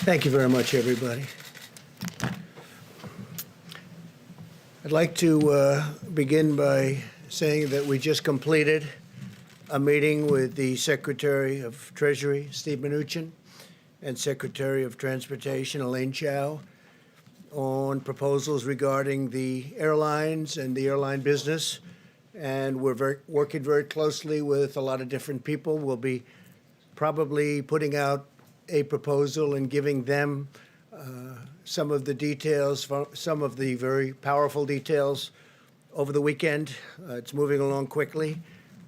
Thank you very much, everybody. I'd like to begin by saying that we just completed a meeting with the Secretary of Treasury, Steve Mnuchin, and Secretary of Transportation, Elaine Chao, on proposals regarding the airlines and the airline business. And we're working very closely with a lot of different people. We'll be probably putting out a proposal and giving them some of the details, some of the very powerful details over the weekend. It's moving along quickly.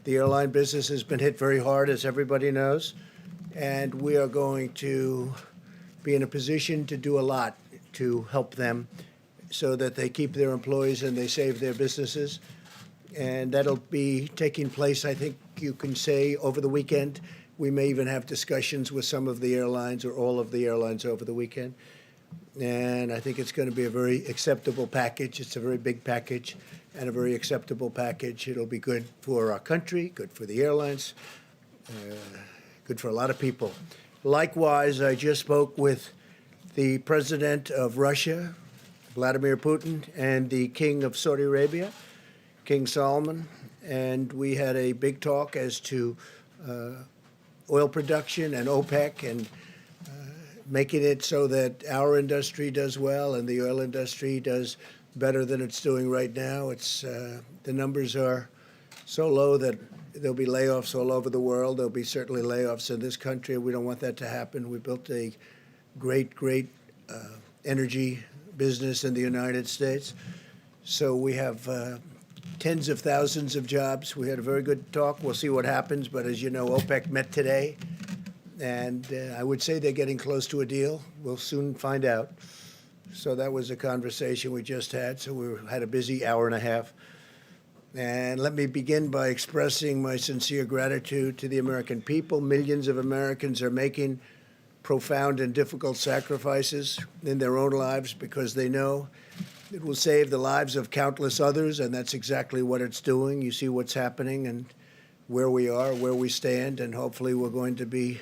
The airline business has been hit very hard, as everybody knows, and we are going to be in a position to do a lot to help them so that they keep their employees and they save their businesses. And that'll be taking place, I think you can say, over the weekend. We may even have discussions with some of the airlines or all of the airlines over the weekend. And I think it's going to be a very acceptable package. It's a very big package and a very acceptable package. It'll be good for our country, good for the airlines, good for a lot of people. Likewise, I just spoke with the president of Russia, Vladimir Putin, and the king of Saudi Arabia, King Salman, and we had a big talk as to oil production and OPEC and making it so that our industry does well and the oil industry does better than it's doing right now. It's the numbers are so low that there'll be layoffs all over the world. There'll be certainly layoffs in this country. We don't want that to happen. We built a great energy business in the United States. So we have tens of thousands of jobs. We had a very good talk. We'll see what happens. But as you know, OPEC met today. And I would say they're getting close to a deal. We'll soon find out. So that was a conversation we just had. So we had a busy hour and a half. And let me begin by expressing my sincere gratitude to the American people. Millions of Americans are making profound and difficult sacrifices in their own lives because they know it will save the lives of countless others, and that's exactly what it's doing. You see what's happening and where we are, where we stand, and hopefully we're going to be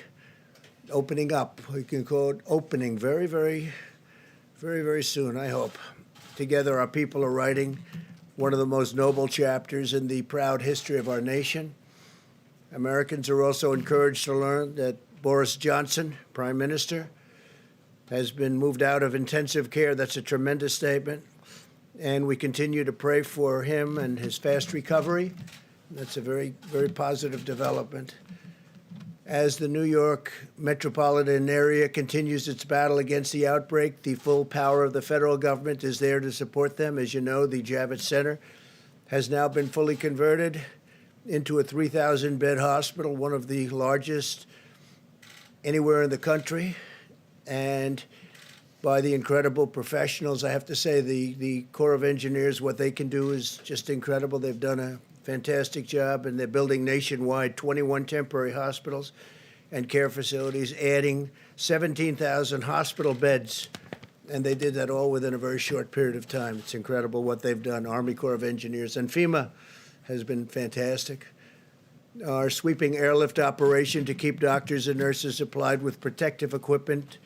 opening up. We can call it opening very, very, very, very soon, I hope. Together, our people are writing one of the most noble chapters in the proud history of our nation. Americans are also encouraged to learn that Boris Johnson, Prime Minister, has been moved out of intensive care. That's a tremendous statement. And we continue to pray for him and his fast recovery. That's a very, very positive development. As the New York metropolitan area continues its battle against the outbreak, the full power of the federal government is there to support them. As you know, the Javits Center has now been fully converted into a 3,000-bed hospital, one of the largest anywhere in the country. And by the incredible professionals, I have to say the Corps of Engineers, what they can do is just incredible. They've done a fantastic job, and they're building nationwide 21 temporary hospitals and care facilities, adding 17,000 hospital beds. And they did that all within a very short period of time. It's incredible what they've done. Army Corps of Engineers and FEMA has been fantastic. Our sweeping airlift operation to keep doctors and nurses supplied with protective equipment,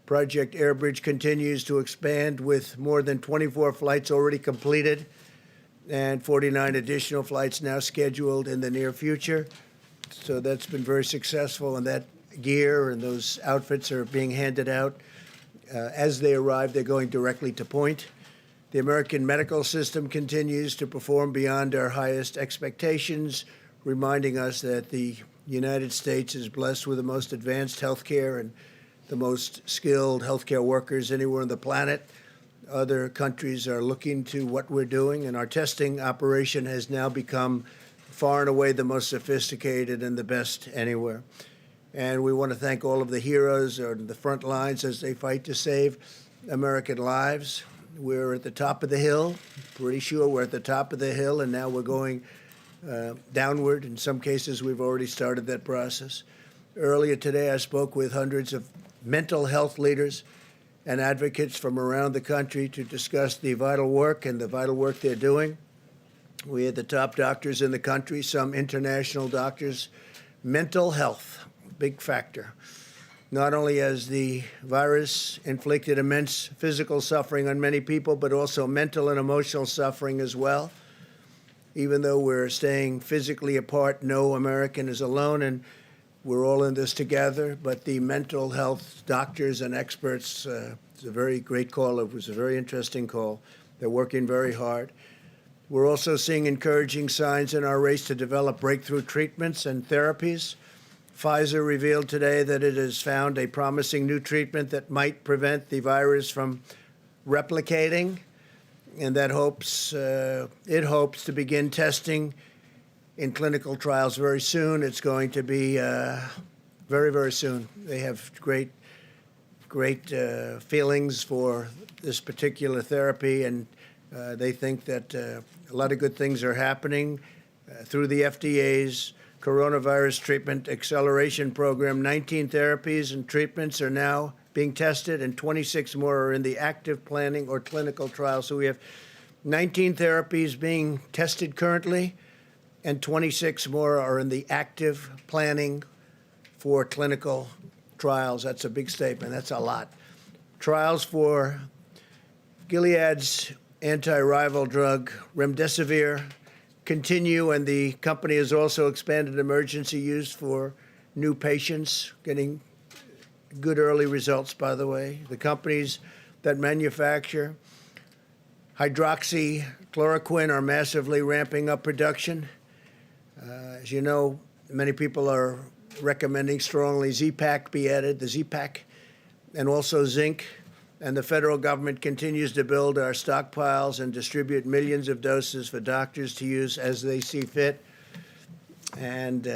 Project Airbridge, continues to expand with more than 24 flights already completed and 49 additional flights now scheduled in the near future. So that's been very successful, and that gear and those outfits are being handed out. As they arrive, they're going directly to point. The American medical system continues to perform beyond our highest expectations, reminding us that the United States is blessed with the most advanced health care and the most skilled healthcare workers anywhere on the planet. Other countries are looking to what we're doing, and our testing operation has now become far and away the most sophisticated and the best anywhere. And we want to thank all of the heroes on the front lines as they fight to save American lives. We're at the top of the hill, pretty sure we're at the top of the hill, and now we're going downward. In some cases, we've already started that process. Earlier today, I spoke with hundreds of mental health leaders and advocates from around the country to discuss the vital work and the vital work they're doing. We had the top doctors in the country, some international doctors. Mental health, big factor. Not only has the virus inflicted immense physical suffering on many people, but also mental and emotional suffering as well. Even though we're staying physically apart, no American is alone, and we're all in this together. But the mental health doctors and experts, it's a very great call. It was a very interesting call. They're working very hard. We're also seeing encouraging signs in our race to develop breakthrough treatments and therapies. Pfizer revealed today that it has found a promising new treatment that might prevent the virus from replicating, and that it hopes to begin testing in clinical trials very soon. It's going to be very, very soon. They have great feelings for this particular therapy, and they think that a lot of good things are happening through the FDA's Coronavirus Treatment Acceleration Program. 19 therapies and treatments are now being tested, and 26 more are in the active planning or clinical trials. So we have 19 therapies being tested currently, and 26 more are in the active planning for clinical trials. That's a big statement. That's a lot. Trials for Gilead's anti-rival drug remdesivir continue, and the company has also expanded emergency use for new patients, getting good early results, by the way. The companies that manufacture hydroxychloroquine are massively ramping up production. As you know, many people are recommending strongly Z-Pak be added, the Z-Pak, and also zinc. And the federal government continues to build our stockpiles and distribute millions of doses for doctors to use as they see fit. And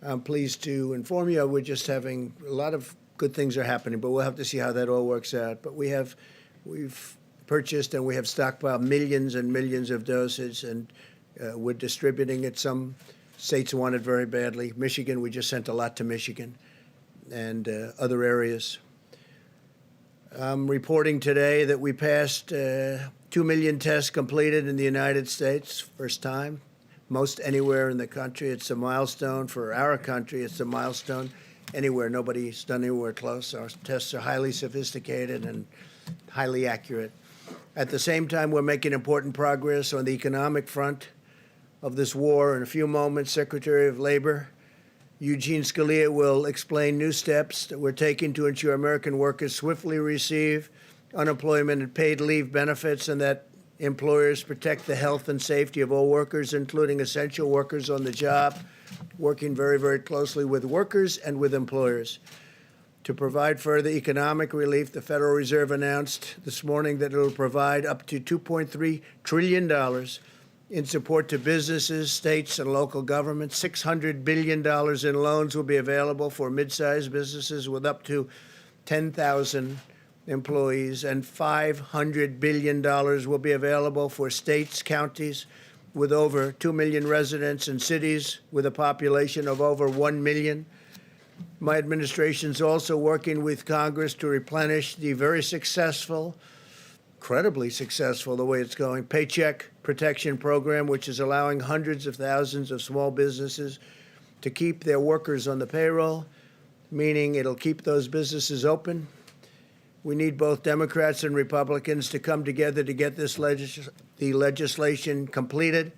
I'm pleased to inform you we're just having a lot of good things are happening, but we'll have to see how that all works out. But we've purchased and we have stockpiled millions and millions of doses, and we're distributing it. Some states want it very badly. Michigan, we just sent a lot to Michigan and other areas. I'm reporting today that we passed 2 million tests completed in the United States, first time, most anywhere in the country. It's a milestone for our country. It's a milestone anywhere. Nobody's done anywhere close. Our tests are highly sophisticated and highly accurate. At the same time, we're making important progress on the economic front of this war. In a few moments, Secretary of Labor Eugene Scalia will explain new steps that we're taking to ensure American workers swiftly receive unemployment and paid leave benefits, and that employers protect the health and safety of all workers, including essential workers on the job, working very, very closely with workers and with employers. To provide further economic relief, the Federal Reserve announced this morning that it will provide up to $2.3 trillion in support to businesses, states, and local governments. $600 billion in loans will be available for mid-sized businesses with up to 10,000 employees, and $500 billion will be available for states, counties with over 2 million residents, and cities with a population of over 1 million. My administration is also working with Congress to replenish the very successful, incredibly successful, the way it's going, Paycheck Protection Program, which is allowing hundreds of thousands of small businesses to keep their workers on the payroll, meaning it'll keep those businesses open. We need both Democrats and Republicans to come together to get this the legislation completed,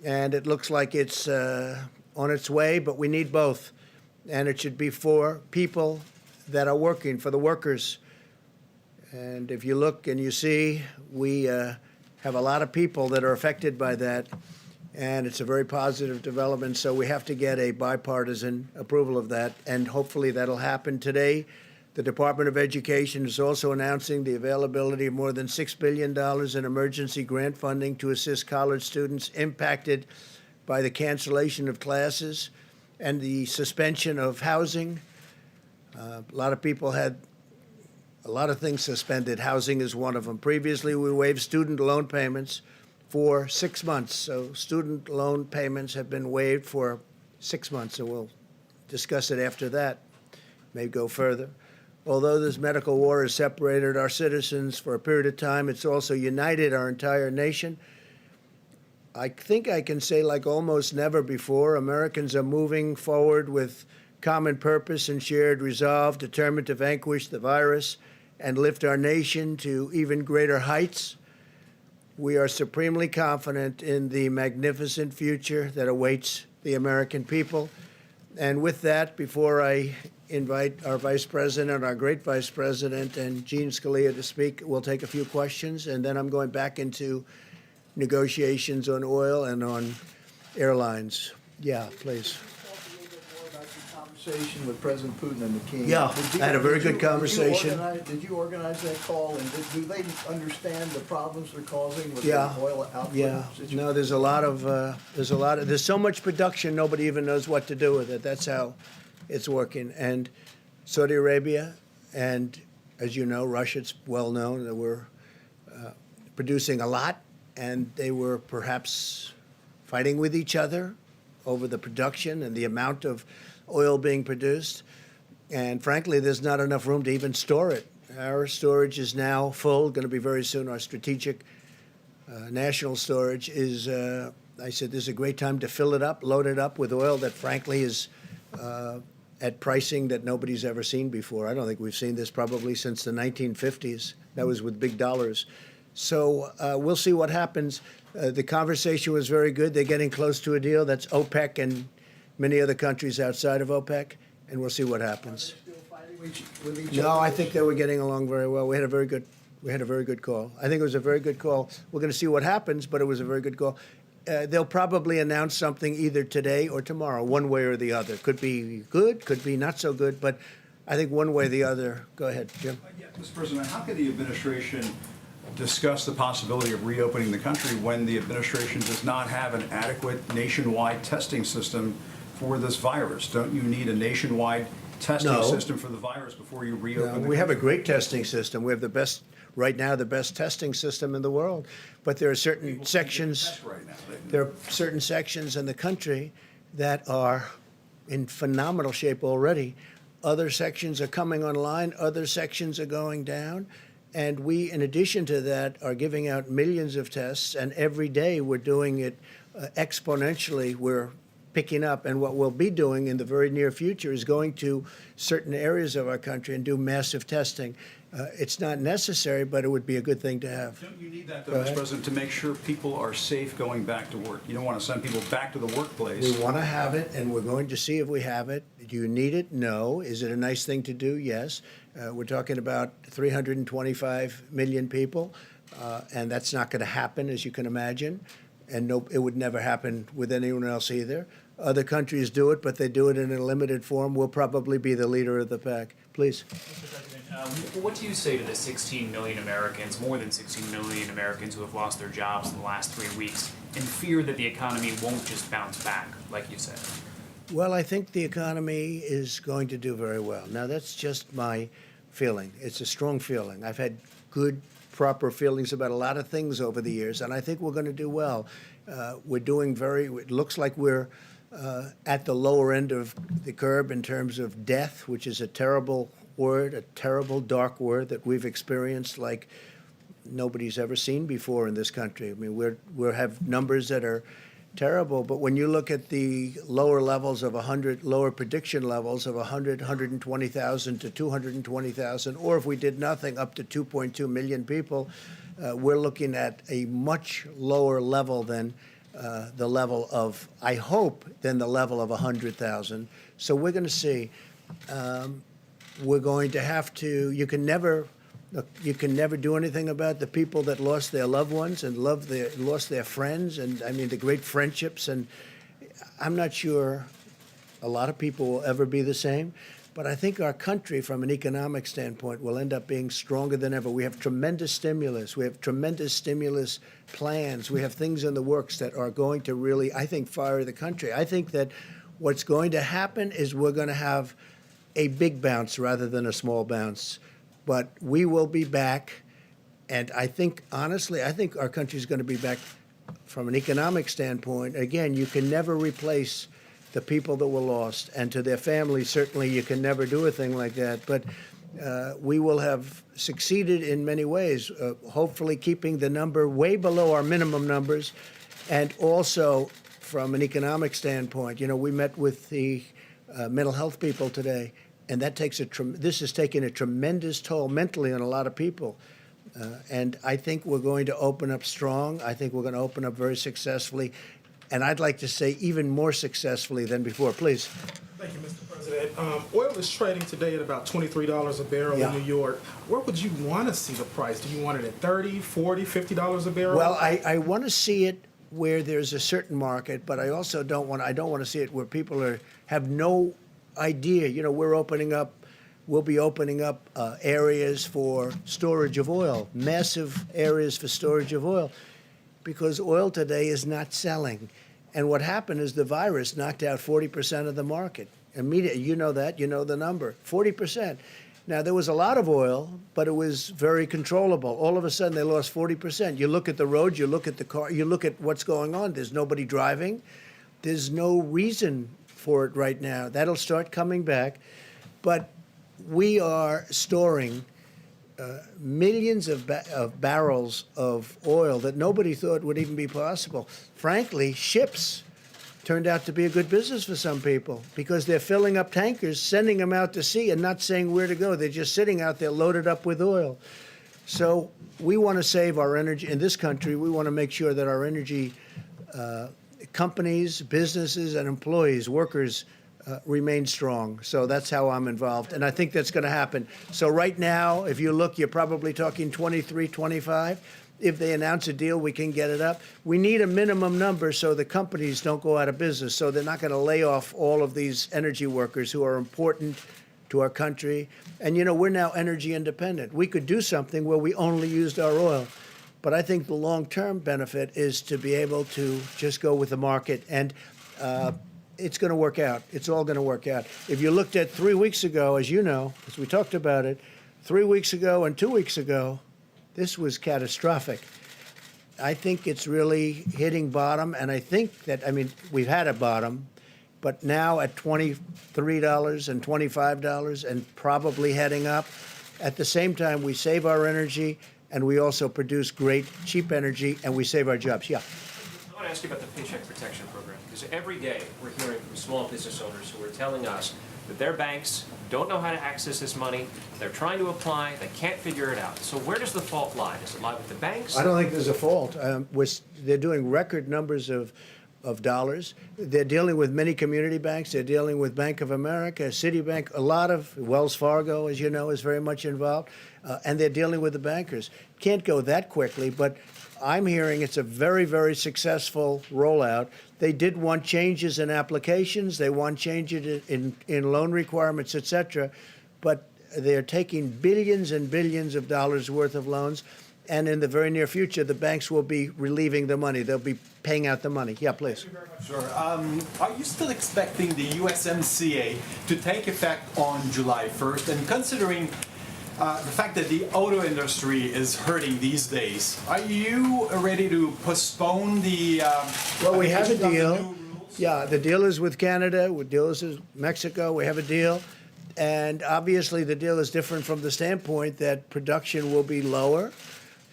and it looks like it's on its way, but we need both. And it should be for people that are working, for the workers. And if you look and you see, we have a lot of people that are affected by that, and it's a very positive development. So we have to get a bipartisan approval of that, and hopefully that'll happen today. The Department of Education is also announcing the availability of more than $6 billion in emergency grant funding to assist college students impacted by the cancellation of classes and the suspension of housing. A lot of people had a lot of things suspended. Housing is one of them. Previously, we waived student loan payments for 6 months. So student loan payments have been waived for 6 months, and we'll discuss it after that, may go further. Although this medical war has separated our citizens for a period of time, it's also united our entire nation. I think I can say, like almost never before, Americans are moving forward with common purpose and shared resolve, determined to vanquish the virus and lift our nation to even greater heights. We are supremely confident in the magnificent future that awaits the American people. And with that, before I invite our Vice President, our great Vice President, and Gene Scalia to speak, we'll take a few questions, and then I'm going back into negotiations on oil and on airlines. Yeah, please. Conversation with President Putin and the King. Yeah, I had a very good conversation. Did you organize that call, and do they understand the problems they're causing with Yeah. the oil output? Yeah, situation? no, there's so much production, nobody even knows what to do with it. That's how it's working. And Saudi Arabia and, as you know, Russia, it's well known that we're producing a lot, and they were perhaps fighting with each other over the production and the amount of oil being produced. And frankly, there's not enough room to even store it. Our storage is now full, going to be very soon. Our strategic national storage is, I said, this is a great time to fill it up, load it up with oil that frankly is at pricing that nobody's ever seen before. I don't think we've seen this probably since the 1950s. That was with big dollars. So we'll see what happens. The conversation was very good. They're getting close to a deal. That's OPEC and many other countries outside of OPEC, and we'll see what happens. Are they still fighting with each No, other? I think they were getting along very well. We had a very good call. I think it was a very good call. We're going to see what happens, but it was a very good call. They'll probably announce something either today or tomorrow, one way or the other. Could be good, could be not so good, but I think one way or the other. Go ahead, Jim. Yeah, Mr. President, how could the administration discuss the possibility of reopening the country when the administration does not have an adequate nationwide testing system for this virus? Don't you need a nationwide testing No. system for the virus before you reopen the We have a country? great testing system. We have the best, right now, the best testing system in the world. But there are certain People can't get sections. tests right now. There are certain sections in the country that are in phenomenal shape already. Other sections are coming online, other sections are going down. And we, in addition to that, are giving out millions of tests, and every day we're doing it exponentially. We're picking up, and what we'll be doing in the very near future is going to certain areas of our country and do massive testing. It's not necessary, but it would be a good thing to have. Don't you need that, Go though, ahead. Mr. President, to make sure people are safe going back to work? You don't want to send people back to the workplace. We want to have it, and we're going to see if we have it. Do you need it? No. Is it a nice thing to do? Yes. We're talking about 325 million people, and that's not going to happen, as you can imagine. And no, it would never happen with anyone else either. Other countries do it, but they do it in a limited form. We'll probably be the leader of the pack. Please. Mr. President, what do you say to the 16 million Americans, more than 16 million Americans who have lost their jobs in the last 3 weeks, and fear that the economy won't just bounce back, like you said? Well, I think the economy is going to do very well. Now, that's just my feeling. It's a strong feeling. I've had good, proper feelings about a lot of things over the years, and I think we're going to do well. We're doing it looks like we're at the lower end of the curve in terms of death, which is a terrible word, a terrible dark word that we've experienced like nobody's ever seen before in this country. I mean, we have numbers that are terrible, but when you look at the lower levels of 100, lower prediction levels of 100, 120,000 to 220,000, or if we did nothing, up to 2.2 million people, we're looking at a much lower level than the level of, I hope, than the level of 100,000. So we're going to see. We're going to have to. You can never do anything about the people that lost their loved ones and lost their friends, and I mean the great friendships. And I'm not sure a lot of people will ever be the same, but I think our country, from an economic standpoint, will end up being stronger than ever. We have tremendous stimulus. We have tremendous stimulus plans. We have things in the works that are going to really, I think, fire the country. I think that what's going to happen is we're going to have a big bounce rather than a small bounce. But we will be back, and I think, honestly, I think our country is going to be back from an economic standpoint. Again, you can never replace the people that were lost, and to their families, certainly you can never do a thing like that. But we will have succeeded in many ways, hopefully keeping the number way below our minimum numbers, and also from an economic standpoint. You know, we met with the mental health people today, and that takes this is taking a tremendous toll mentally on a lot of people. And I think we're going to open up strong. I think we're going to open up very successfully, and I'd like to say even more successfully than before. Please. Thank you, Mr. President. Oil is trading today at about $23 a barrel Yeah. in New York. Where would you want to see the price? Do you want it at $30, $40, $50 a barrel? Well, I want to see it where there's a certain market, but I also don't want to see it where people have no idea. You know, we'll be opening up areas for storage of oil, massive areas for storage of oil, because oil today is not selling. And what happened is the virus knocked out 40% of the market. Immediately, you know that, you know the number, 40%. Now, there was a lot of oil, but it was very controllable. All of a sudden, they lost 40%. You look at the roads, you look at the car, you look at what's going on. There's nobody driving. There's no reason for it right now. That'll start coming back. But we are storing millions of barrels of oil that nobody thought would even be possible. Frankly, ships turned out to be a good business for some people because they're filling up tankers, sending them out to sea and not saying where to go. They're just sitting out there loaded up with oil. So we want to save our energy in this country. We want to make sure that our energy companies, businesses, and employees, workers, remain strong. So that's how I'm involved. And I think that's going to happen. So right now, if you look, you're probably talking 23, 25. If they announce a deal, we can get it up. We need a minimum number so the companies don't go out of business. So they're not going to lay off all of these energy workers who are important to our country. And, you know, we're now energy independent. We could do something where we only used our oil. But I think the long-term benefit is to be able to just go with the market. And it's going to work out. It's all going to work out. If you looked at 3 weeks ago, as you know, as we talked about it, 3 weeks ago and 2 weeks ago, this was catastrophic. I think it's really hitting bottom, and I think that, I mean, we've had a bottom, but now at $23 and $25 and probably heading up. At the same time, we save our energy, and we also produce great, cheap energy, and we save our jobs. Yeah. I want to ask you about the Paycheck Protection Program, because every day we're hearing from small business owners who are telling us that their banks don't know how to access this money, they're trying to apply, they can't figure it out. So where does the fault lie? Does it lie with the banks? I don't think there's a fault. They're doing record numbers of dollars. They're dealing with many community banks. They're dealing with Bank of America, Citibank, a lot of Wells Fargo, as you know, is very much involved. And they're dealing with the bankers. Can't go that quickly, but I'm hearing it's a very, very successful rollout. They did want changes in applications. They want changes in loan requirements, et cetera. But they're taking billions and billions of dollars worth of loans. And in the very near future, the banks will be relieving the money. They'll be paying out the money. Yeah, please. Sure. Are you still expecting the USMCA to take effect on July 1st? And considering the fact that the auto industry is hurting these days, are you ready to postpone the Well, we have a application of the deal. new rules? Yeah, the deal is with Canada. The deal is with Mexico. We have a deal. And obviously, the deal is different from the standpoint that production will be lower.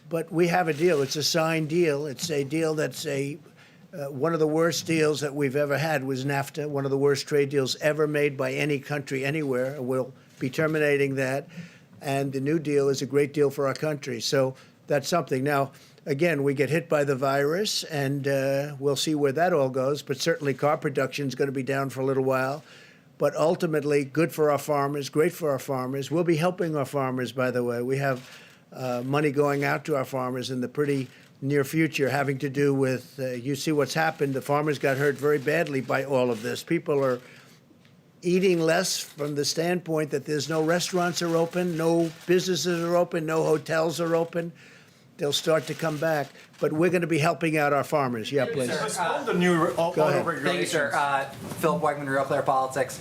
But we have a deal. It's a signed deal. It's a deal that's one of the worst deals that we've ever had was NAFTA, one of the worst trade deals ever made by any country anywhere. We'll be terminating that. And the new deal is a great deal for our country. So that's something. Now, again, we get hit by the virus, and we'll see where that all goes. But certainly car production is going to be down for a little while. But ultimately, good for our farmers, great for our farmers. We'll be helping our farmers, by the way. We have money going out to our farmers in the pretty near future having to do with, you see what's happened. The farmers got hurt very badly by all of this. People are eating less from the standpoint that there's no restaurants are open, no businesses are open, no hotels are open. They'll start to come back. But we're going to be helping out our farmers. Yeah, please. Postpone the new auto ahead. regulations. Thank you, sir. Philip Wegman, Real Clear Politics.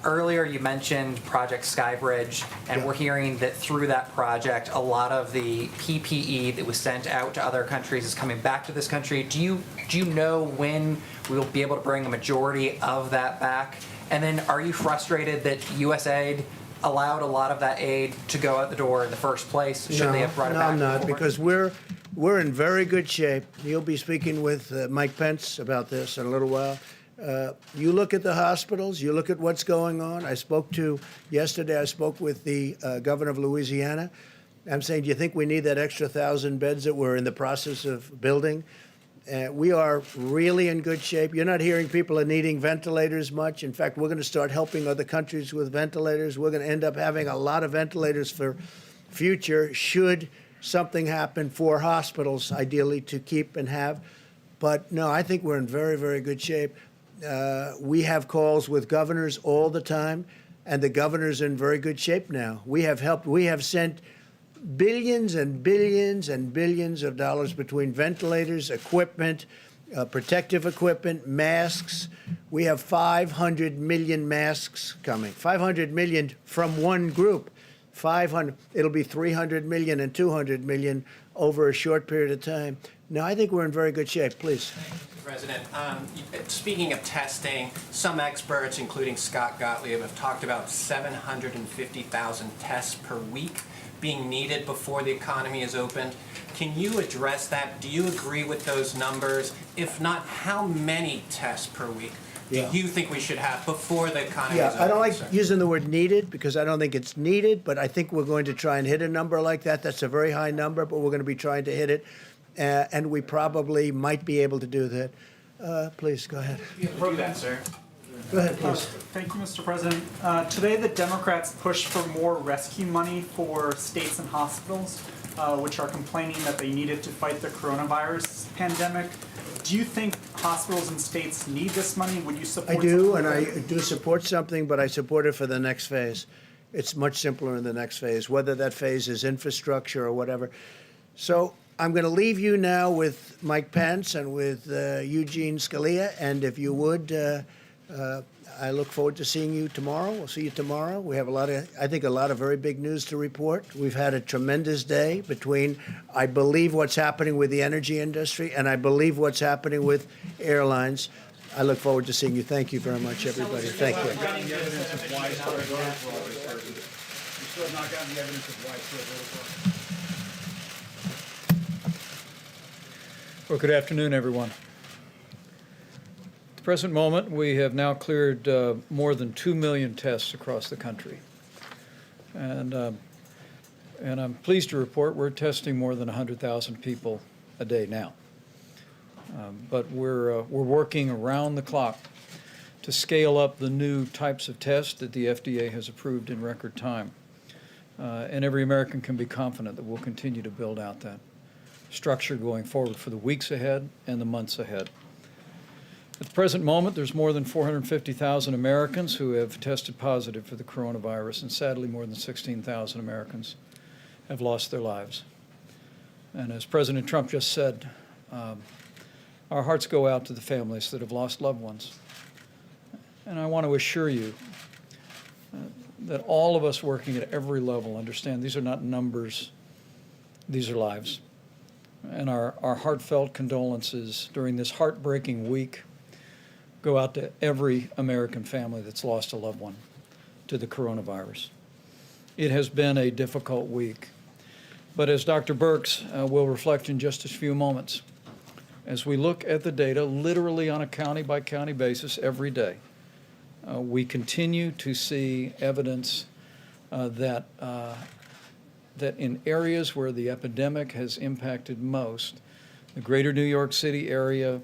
Earlier, you mentioned Project Skybridge, and Yeah. we're hearing that through that project, a lot of the PPE that was sent out to other countries is coming back to this country. Do you know when we'll be able to bring a majority of that back? And then, are you frustrated that USAID allowed a lot of that aid to go out the door in the first place? Should they have brought it back? I'm not, before? because we're in very good shape. You'll be speaking with Mike Pence about this in a little while. You look at the hospitals, you look at what's going on. Yesterday I spoke with the governor of Louisiana. I'm saying, do you think we need that extra 1,000 beds that we're in the process of building? We are really in good shape. You're not hearing people are needing ventilators much. In fact, we're going to start helping other countries with ventilators. We're going to end up having a lot of ventilators for future should something happen for hospitals, ideally to keep and have. But no, I think we're in very, very good shape. We have calls with governors all the time, and the governor's in very good shape now. We have sent billions and billions and billions of dollars between ventilators, equipment, protective equipment, masks. We have 500 million masks coming. 500 million from one group. 500. It'll be 300 million and 200 million over a short period of time. No, I think we're in very good shape. Please. President, speaking of testing, some experts, including Scott Gottlieb, have talked about 750,000 tests per week being needed before the economy is opened. Can you address that? Do you agree with those numbers? If not, how many tests per week do you think we should have before the economy is open? I don't like using the word needed because I don't think it's needed, but I think we're going to try and hit a number like that. That's a very high number, but we're going to be trying to hit it. And we probably might be able to do that. Please, go ahead. Prove that, sir. Go ahead, please. Thank you, Mr. President. Today, the Democrats pushed for more rescue money for states and hospitals, which are complaining that they need it to fight the coronavirus pandemic. Do you think hospitals and states need this money? Would you support? I do, something and like I that? do support something, but I support it for the next phase. It's much simpler in the next phase, whether that phase is infrastructure or whatever. So I'm going to leave you now with Mike Pence and with Eugene Scalia, and if you would, I look forward to seeing you tomorrow. We'll see you tomorrow. We have I think a lot of very big news to report. We've had a tremendous day between, I believe, what's happening with the energy industry, and I believe what's happening with airlines. I look forward to seeing you. Thank you very much, everybody. Thank you. You still have not gotten the evidence of widespread voter fraud. Well, good afternoon, everyone. At the present moment, we have now cleared more than 2 million tests across the country. And I'm pleased to report we're testing more than 100,000 people a day now. But we're working around the clock to scale up the new types of tests that the FDA has approved in record time. And every American can be confident that we'll continue to build out that structure going forward for the weeks ahead and the months ahead. At the present moment, there's more than 450,000 Americans who have tested positive for the coronavirus, and sadly, more than 16,000 Americans have lost their lives. And as President Trump just said, our hearts go out to the families that have lost loved ones. And I want to assure you that all of us working at every level understand these are not numbers, these are lives. And our heartfelt condolences during this heartbreaking week go out to every American family that's lost a loved one to the coronavirus. It has been a difficult week, but as Dr. Birx will reflect in just a few moments, as we look at the data literally on a county-by-county basis every day, we continue to see evidence that in areas where the epidemic has impacted most, the greater New York City area,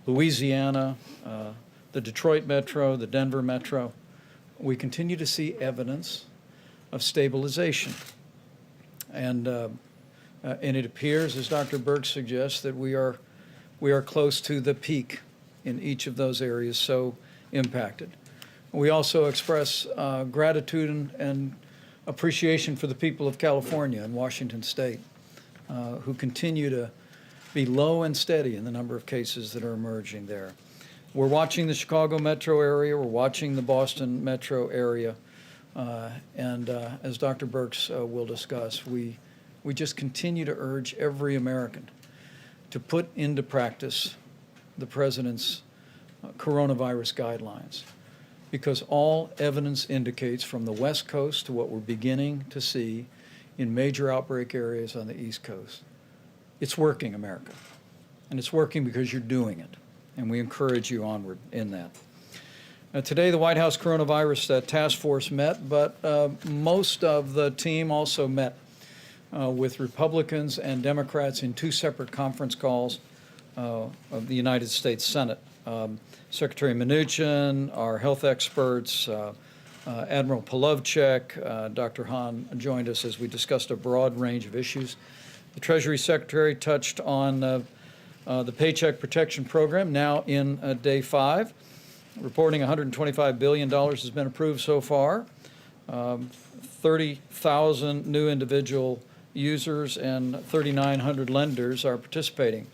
Louisiana, the Detroit metro, the Denver metro, we continue to see evidence of stabilization. And it appears, as Dr. Birx suggests, that we are close to the peak in each of those areas so impacted. We also express gratitude and appreciation for the people of California and Washington State, who continue to be low and steady in the number of cases that are emerging there. We're watching the Chicago metro area, we're watching the Boston metro area, and as Dr. Birx will discuss, we just continue to urge every American to put into practice the President's coronavirus guidelines, because all evidence indicates from the West Coast to what we're beginning to see in major outbreak areas on the East Coast, it's working, America. And it's working because you're doing it. and we encourage you onward in that. Today, the White House Coronavirus Task Force met, but most of the team also met with Republicans and Democrats in two separate conference calls of the United States Senate. Secretary Mnuchin, our health experts, Admiral Polovchek, Dr. Hahn joined us as we discussed a broad range of issues. The Treasury Secretary touched on the Paycheck Protection Program, now in day 5. Reporting $125 billion has been approved so far. 30,000 new individual users and 3,900 lenders are participating.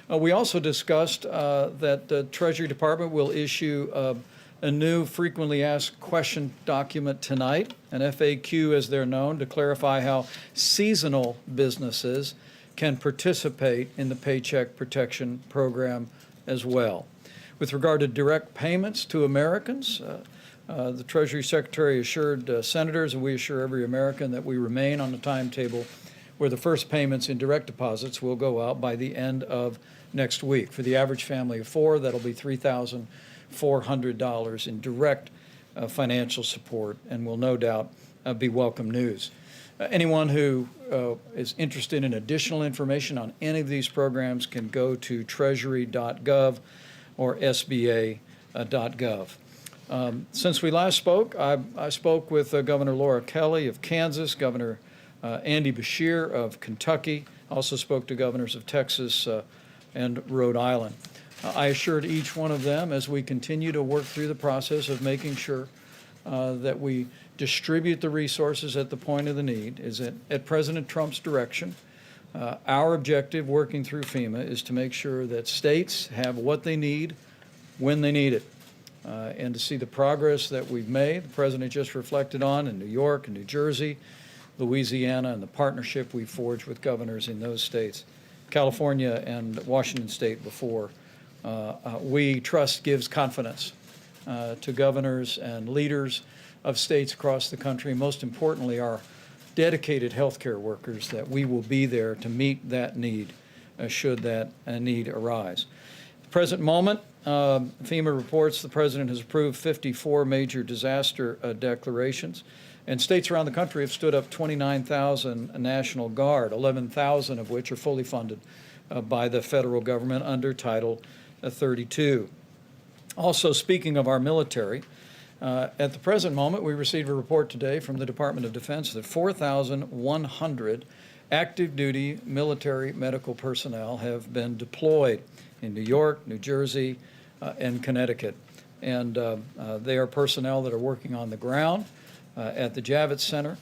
We also discussed that the Treasury Department will issue a new frequently asked question document tonight, an FAQ as they're known, to clarify how seasonal businesses can participate in the Paycheck Protection Program as well. With regard to direct payments to Americans, the Treasury Secretary assured senators, and we assure every American, that we remain on the timetable where the first payments in direct deposits will go out by the end of next week. For the average family of 4, that'll be $3,400 in direct financial support, and will no doubt be welcome news. Anyone who is interested in additional information on any of these programs can go to treasury.gov or sba.gov. Since we last spoke, I spoke with Governor Laura Kelly of Kansas, Governor Andy Beshear of Kentucky, also spoke to governors of Texas and Rhode Island. I assured each one of them, as we continue to work through the process of making sure that we distribute the resources at the point of the need, is that at President Trump's direction, our objective working through FEMA is to make sure that states have what they need when they need it. And to see the progress that we've made, the President just reflected on in New York and New Jersey, Louisiana, and the partnership we forged with governors in those states, California and Washington State before. We trust gives confidence to governors and leaders of states across the country, most importantly our dedicated healthcare workers, that we will be there to meet that need should that need arise. At the present moment, FEMA reports the President has approved 54 major disaster declarations, and states around the country have stood up 29,000 National Guard, 11,000 of which are fully funded by the federal government under Title 32. Also, speaking of our military, at the present moment, we received a report today from the Department of Defense that 4,100 active duty military medical personnel have been deployed in New York, New Jersey, and Connecticut. And they are personnel that are working on the ground at the Javits Center,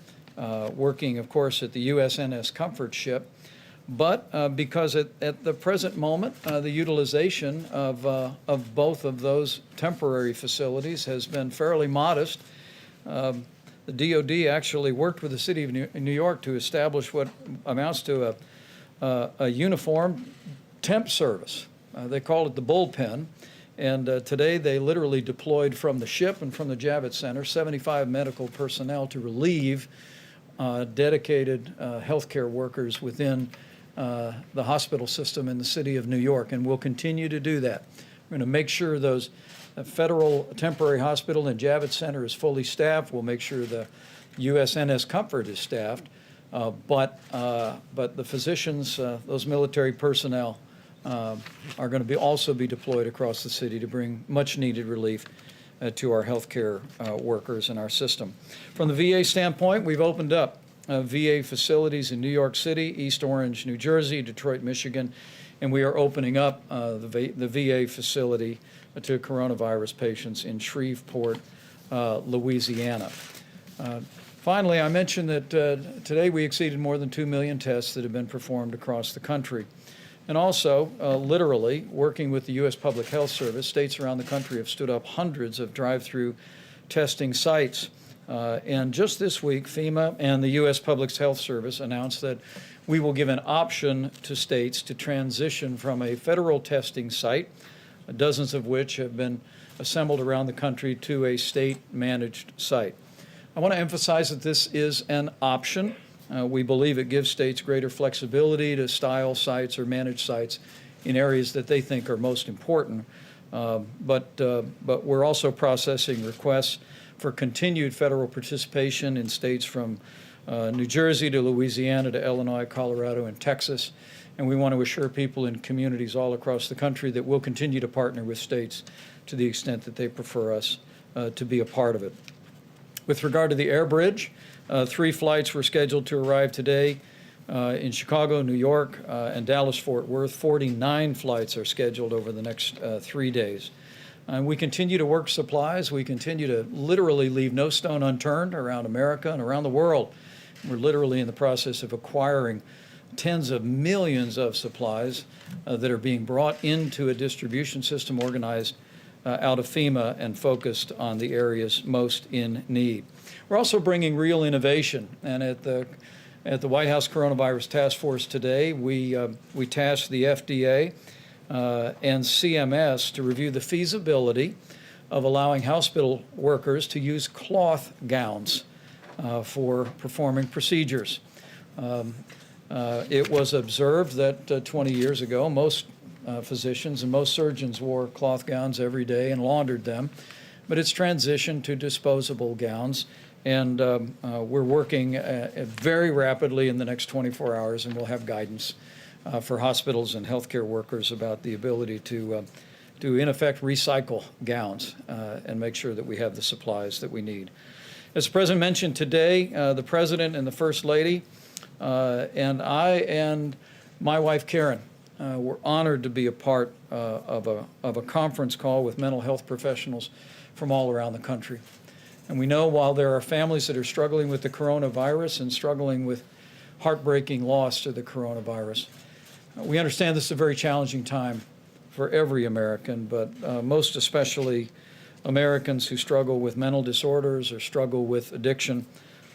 working, of course, at the USNS Comfort ship. But because at the present moment, the utilization of both of those temporary facilities has been fairly modest. The DOD actually worked with the city of New York to establish what amounts to a uniform temp service. They call it the bullpen. And today they literally deployed from the ship and from the Javits Center 75 medical personnel to relieve dedicated healthcare workers within the hospital system in the city of New York, and we'll continue to do that. We're going to make sure those federal temporary hospital and Javits Center is fully staffed. We'll make sure the USNS Comfort is staffed, but the physicians, those military personnel, are going to also be deployed across the city to bring much-needed relief to our healthcare workers in our system. From the VA standpoint, we've opened up VA facilities in New York City, East Orange, New Jersey, Detroit, Michigan, and we are opening up the VA facility to coronavirus patients in Shreveport, Louisiana. Finally, I mentioned that today we exceeded more than 2 million tests that have been performed across the country. And also, literally, working with the U.S. Public Health Service, states around the country have stood up hundreds of drive-through testing sites. And just this week, FEMA and the U.S. Public Health Service announced that we will give an option to states to transition from a federal testing site, dozens of which have been assembled around the country, to a state-managed site. I want to emphasize that this is an option. We believe it gives states greater flexibility to style sites or manage sites in areas that they think are most important. But we're also processing requests for continued federal participation in states from New Jersey to Louisiana to Illinois, Colorado, and Texas. And we want to assure people in communities all across the country that we'll continue to partner with states to the extent that they prefer us to be a part of it. With regard to the air bridge, 3 flights were scheduled to arrive today in Chicago, New York, and Dallas-Fort Worth. 49 flights are scheduled over the next 3 days. And we continue to work supplies. We continue to literally leave no stone unturned around America and around the world. We're literally in the process of acquiring tens of millions of supplies that are being brought into a distribution system organized out of FEMA and focused on the areas most in need. We're also bringing real innovation, and at the White House Coronavirus Task Force today, we tasked the FDA and CMS to review the feasibility of allowing hospital workers to use cloth gowns for performing procedures. It was observed that 20 years ago, most physicians and most surgeons wore cloth gowns every day and laundered them, but it's transitioned to disposable gowns, and we're working very rapidly in the next 24 hours, and we'll have guidance for hospitals and healthcare workers about the ability to in effect, recycle gowns and make sure that we have the supplies that we need. As the President mentioned today, the President and the First Lady and I and my wife Karen were honored to be a part of a conference call with mental health professionals from all around the country. And we know while there are families that are struggling with the coronavirus and struggling with heartbreaking loss to the coronavirus, we understand this is a very challenging time for every American, but most especially Americans who struggle with mental disorders or struggle with addiction.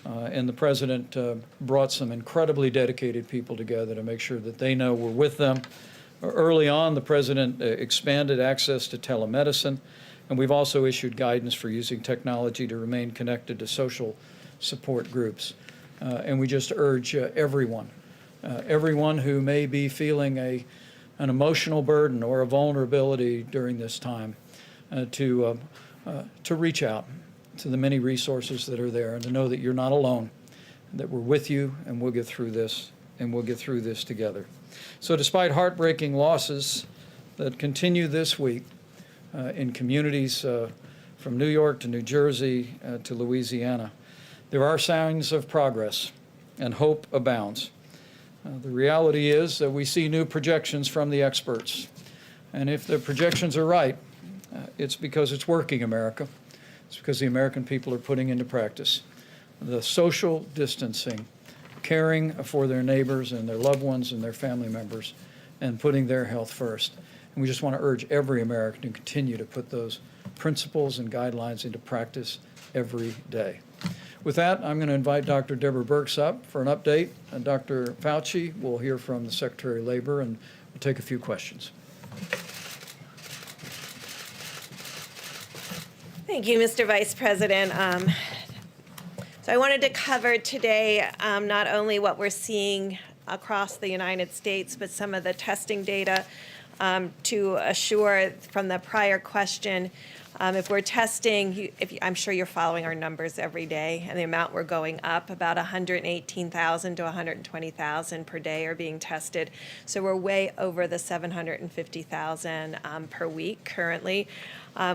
And the President brought some incredibly dedicated people together to make sure that they know we're with them. Early on, the President expanded access to telemedicine, and we've also issued guidance for using technology to remain connected to social support groups. And we just urge everyone who may be feeling an emotional burden or a vulnerability during this time to reach out to the many resources that are there and to know that you're not alone, that we're with you, and we'll get through this, and we'll get through this together. So despite heartbreaking losses that continue this week in communities from New York to New Jersey to Louisiana, there are signs of progress and hope abounds. The reality is that we see new projections from the experts. And if the projections are right, it's because it's working, America. It's because the American people are putting into practice the social distancing, caring for their neighbors and their loved ones and their family members, and putting their health first. And we just want to urge every American to continue to put those principles and guidelines into practice every day. With that, I'm going to invite Dr. Deborah Birx up for an update. And Dr. Fauci will hear from the Secretary of Labor, and we'll take a few questions. Thank you, Mr. Vice President. So I wanted to cover today not only what we're seeing across the United States, but some of the testing data to assure from the prior question, if we're testing, I'm sure you're following our numbers every day, and the amount we're going up, about 118,000 to 120,000 per day are being tested. So we're way over the 750,000 per week currently.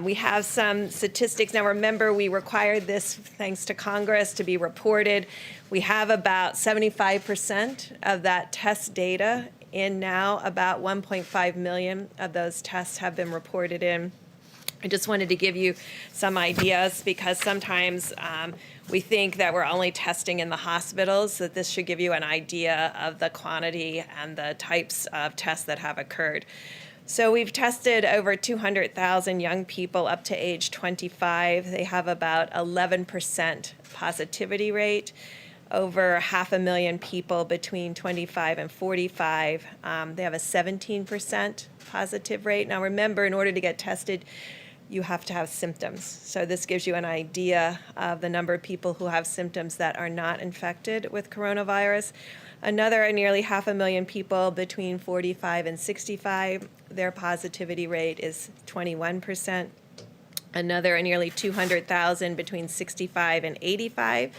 We have some statistics. Now remember, we required this, thanks to Congress, to be reported. We have about 75% of that test data in now. About 1.5 million of those tests have been reported in. I just wanted to give you some ideas because sometimes we think that we're only testing in the hospitals, that this should give you an idea of the quantity and the types of tests that have occurred. So we've tested over 200,000 young people up to age 25. They have about 11% positivity rate. Over 500,000 people between 25 and 45. They have a 17% positive rate. Now remember, in order to get tested, you have to have symptoms. So this gives you an idea of the number of people who have symptoms that are not infected with coronavirus. Another nearly 500,000 people between 45 and 65, their positivity rate is 21%. Another nearly 200,000 between 65 and 85,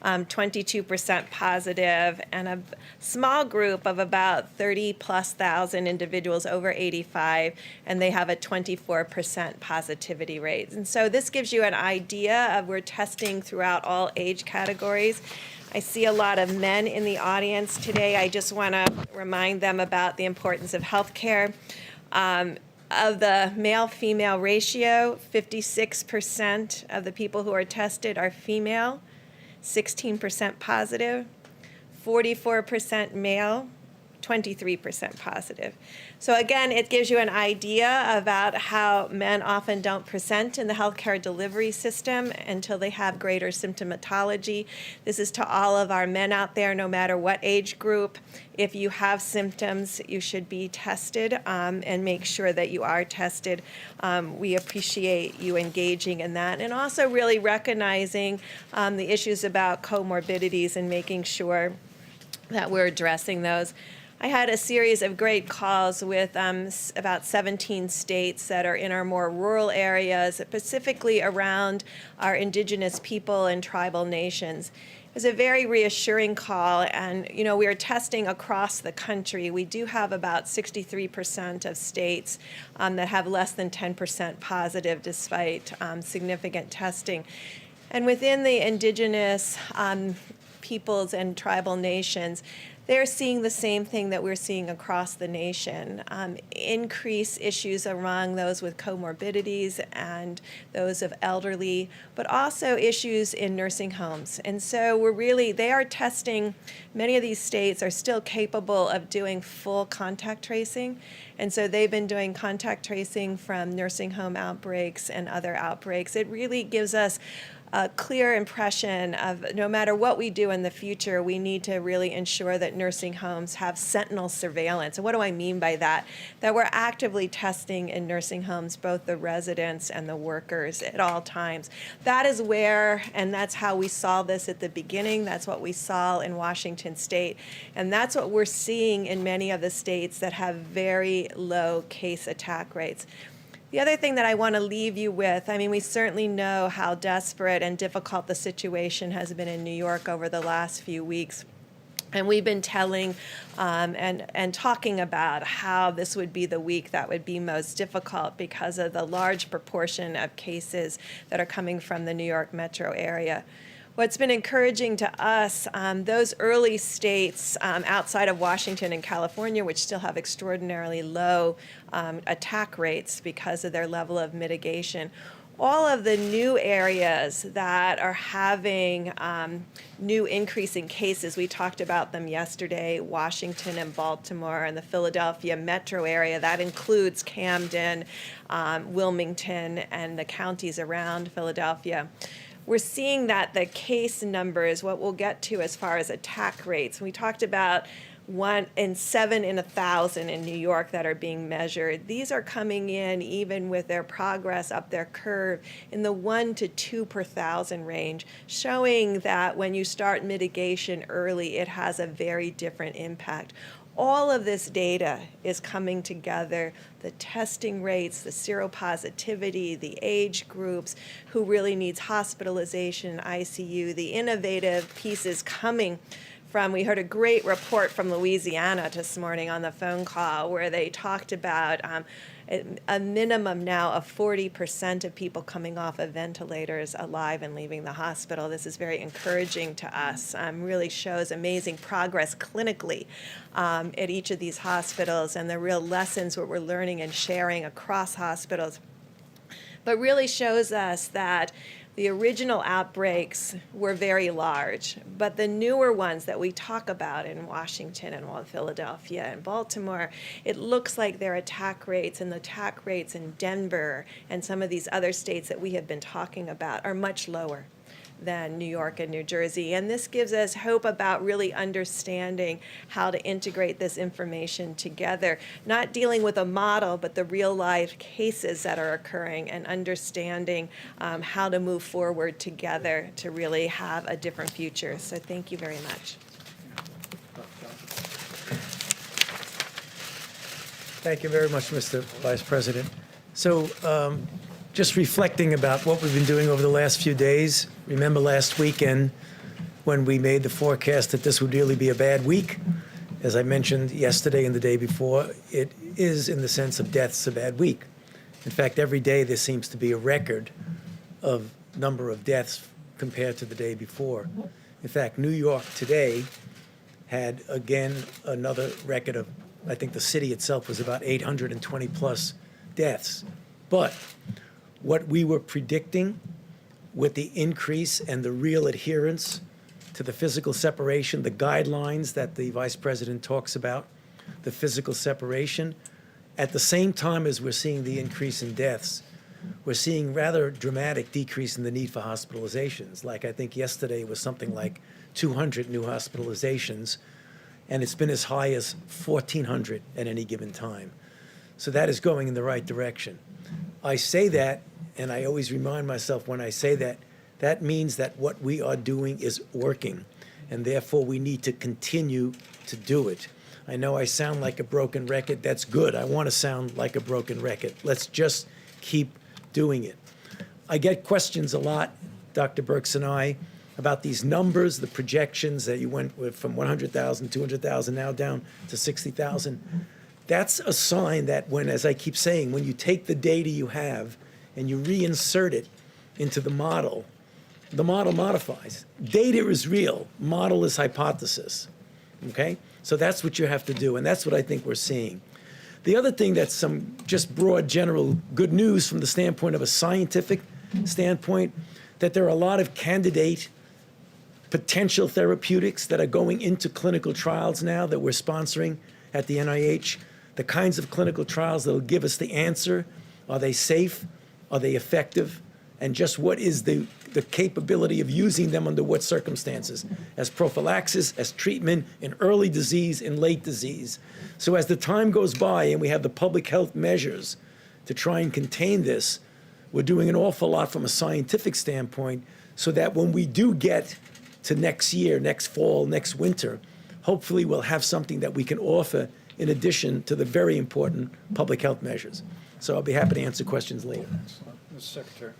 22% positive, and a small group of about 30+ thousand individuals over 85, and they have a 24% positivity rate. And so this gives you an idea of we're testing throughout all age categories. I see a lot of men in the audience today. I just want to remind them about the importance of health care. Of the male-female ratio, 56% of the people who are tested are female, 16% positive, 44% male, 23% positive. So again, it gives you an idea about how men often don't present in the healthcare delivery system until they have greater symptomatology. This is to all of our men out there, no matter what age group. If you have symptoms, you should be tested and make sure that you are tested. We appreciate you engaging in that, and also really recognizing the issues about comorbidities and making sure that we're addressing those. I had a series of great calls with about 17 states that are in our more rural areas, specifically around our indigenous people and tribal nations. It was a very reassuring call, and we are testing across the country. We do have about 63% of states that have less than 10% positive despite significant testing. And within the indigenous peoples and tribal nations, they're seeing the same thing that we're seeing across the nation. Increased issues among those with comorbidities and those of elderly, but also issues in nursing homes. And so they are testing, many of these states are still capable of doing full contact tracing. And so they've been doing contact tracing from nursing home outbreaks and other outbreaks. It really gives us a clear impression of no matter what we do in the future, we need to really ensure that nursing homes have sentinel surveillance. And what do I mean by that? That we're actively testing in nursing homes, both the residents and the workers at all times. That is where, and that's how we saw this at the beginning. That's what we saw in Washington State. And that's what we're seeing in many of the states that have very low case attack rates. The other thing that I want to leave you with, we certainly know how desperate and difficult the situation has been in New York over the last few weeks. And we've been telling and talking about how this would be the week that would be most difficult because of the large proportion of cases that are coming from the New York metro area. What's been encouraging to us, those early states outside of Washington and California, which still have extraordinarily low attack rates because of their level of mitigation, all of the new areas that are having new increasing cases, we talked about them yesterday, Washington and Baltimore and the Philadelphia metro area. That includes Camden, Wilmington, and the counties around Philadelphia. We're seeing that the case numbers, what we'll get to as far as attack rates, we talked about 1 in 7 in 1,000 in New York that are being measured. These are coming in, even with their progress up their curve, in the 1 to 2 per 1,000 range, showing that when you start mitigation early, it has a very different impact. All of this data is coming together, the testing rates, the seropositivity, the age groups, who really needs hospitalization, ICU, the innovative pieces coming from, we heard a great report from Louisiana this morning on the phone call where they talked about a minimum now of 40% of people coming off of ventilators alive and leaving the hospital. This is very encouraging to us. Really shows amazing progress clinically at each of these hospitals and the real lessons what we're learning and sharing across hospitals. But really shows us that the original outbreaks were very large, but the newer ones that we talk about in Washington and Philadelphia and Baltimore, it looks like their attack rates and the attack rates in Denver and some of these other states that we have been talking about are much lower than New York and New Jersey. And this gives us hope about really understanding how to integrate this information together, not dealing with a model, but the real life cases that are occurring and understanding how to move forward together to really have a different future. So thank you very much. Thank you very much, Mr. Vice President. So, just reflecting about what we've been doing over the last few days, remember last weekend when we made the forecast that this would really be a bad week? As I mentioned yesterday and the day before, it is, in the sense of deaths, a bad week. In fact, every day there seems to be a record of number of deaths compared to the day before. In fact, New York today had, again, another record of, I think the city itself was about 820 plus deaths. But what we were predicting with the increase and the real adherence to the physical separation, the guidelines that the Vice President talks about, the physical separation, at the same time as we're seeing the increase in deaths, we're seeing rather dramatic decrease in the need for hospitalizations. Like I think yesterday was something like 200 new hospitalizations, and it's been as high as 1,400 at any given time. So that is going in the right direction. I say that, and I always remind myself when I say that, that means that what we are doing is working, and therefore we need to continue to do it. I know I sound like a broken record. That's good. I want to sound like a broken record. Let's just keep doing it. I get questions a lot, Dr. Birx and I, about these numbers, the projections that you went with from 100,000, 200,000, now down to 60,000. That's a sign that when, as I keep saying, when you take the data you have and you reinsert it into the model modifies. Data is real, model is hypothesis, okay? So that's what you have to do, and that's what I think we're seeing. The other thing that's some just broad general good news from the standpoint of a scientific standpoint, that there are a lot of candidate potential therapeutics that are going into clinical trials now that we're sponsoring at the NIH, the kinds of clinical trials that will give us the answer. Are they safe? Are they effective? And just what is the capability of using them under what circumstances, as prophylaxis, as treatment, in early disease, in late disease. So as the time goes by and we have the public health measures to try and contain this, we're doing an awful lot from a scientific standpoint so that when we do get to next year, next fall, next winter, hopefully we'll have something that we can offer in addition to the very important public health measures. So I'll be happy to answer questions later. Mr. Secretary.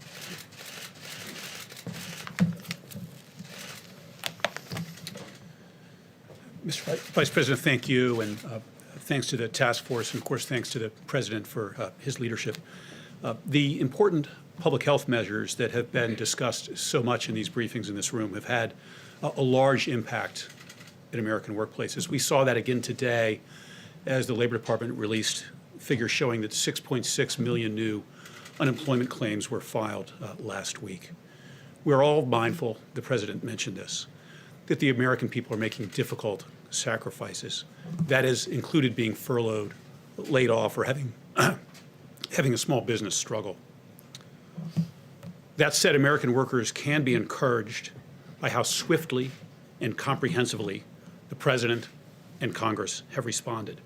Mr. Vice President, thank you, and thanks to the task force, and of course thanks to the President for his leadership. The important public health measures that have been discussed so much in these briefings in this room have had a large impact in American workplaces. We saw that again today as the Labor Department released figures showing that 6.6 million new unemployment claims were filed last week. We're all mindful, the President mentioned this, that the American people are making difficult sacrifices. That has included being furloughed, laid off, or having a small business struggle. That said, American workers can be encouraged by how swiftly and comprehensively the President and Congress have responded.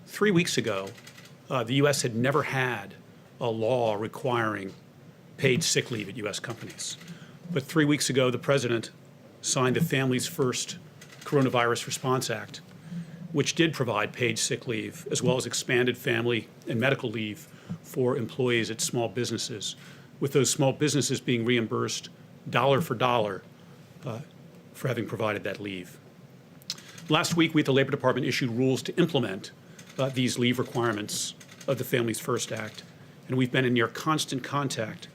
3 weeks ago, the U.S. had never had a law requiring paid sick leave at U.S. companies. But 3 weeks ago, the President signed the Families First Coronavirus Response Act, which did provide paid sick leave, as well as expanded family and medical leave for employees at small businesses, with those small businesses being reimbursed dollar for dollar for having provided that leave. Last week, we at the Labor Department issued rules to implement these leave requirements of the Families First Act, and we've been in near constant contact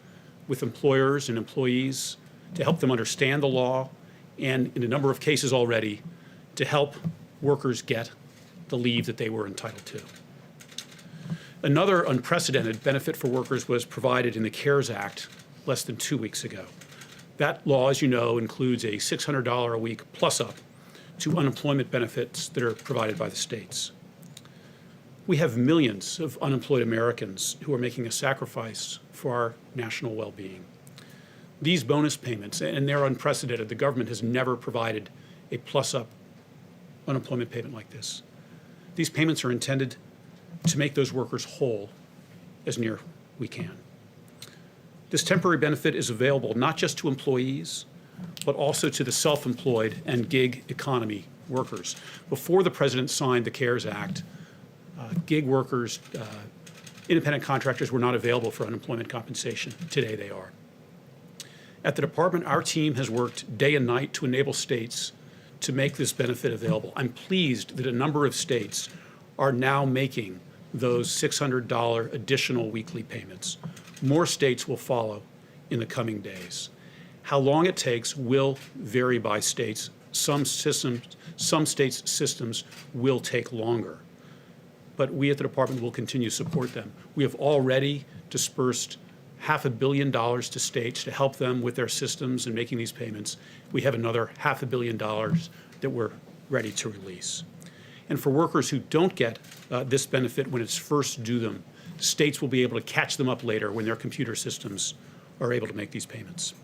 with employers and employees to help them understand the law, and in a number of cases already, to help workers get the leave that they were entitled to. Another unprecedented benefit for workers was provided in the CARES Act less than 2 weeks ago. That law, as you know, includes a $600 a week plus-up to unemployment benefits that are provided by the states. We have millions of unemployed Americans who are making a sacrifice for our national well-being. These bonus payments, and they're unprecedented, the government has never provided a plus-up unemployment payment like this. These payments are intended to make those workers whole as near we can. This temporary benefit is available not just to employees, but also to the self-employed and gig economy workers. Before the President signed the CARES Act, Gig workers, independent contractors were not available for unemployment compensation. Today they are. At the department, our team has worked day and night to enable states to make this benefit available. I'm pleased that a number of states are now making those $600 additional weekly payments. More states will follow in the coming days. How long it takes will vary by states. Some states' systems will take longer. But we at the department will continue to support them. We have already dispersed $500 million to states to help them with their systems and making these payments. We have another $500 million that we're ready to release. And for workers who don't get this benefit when it's first due them, states will be able to catch them up later when their computer systems are able to make these payments.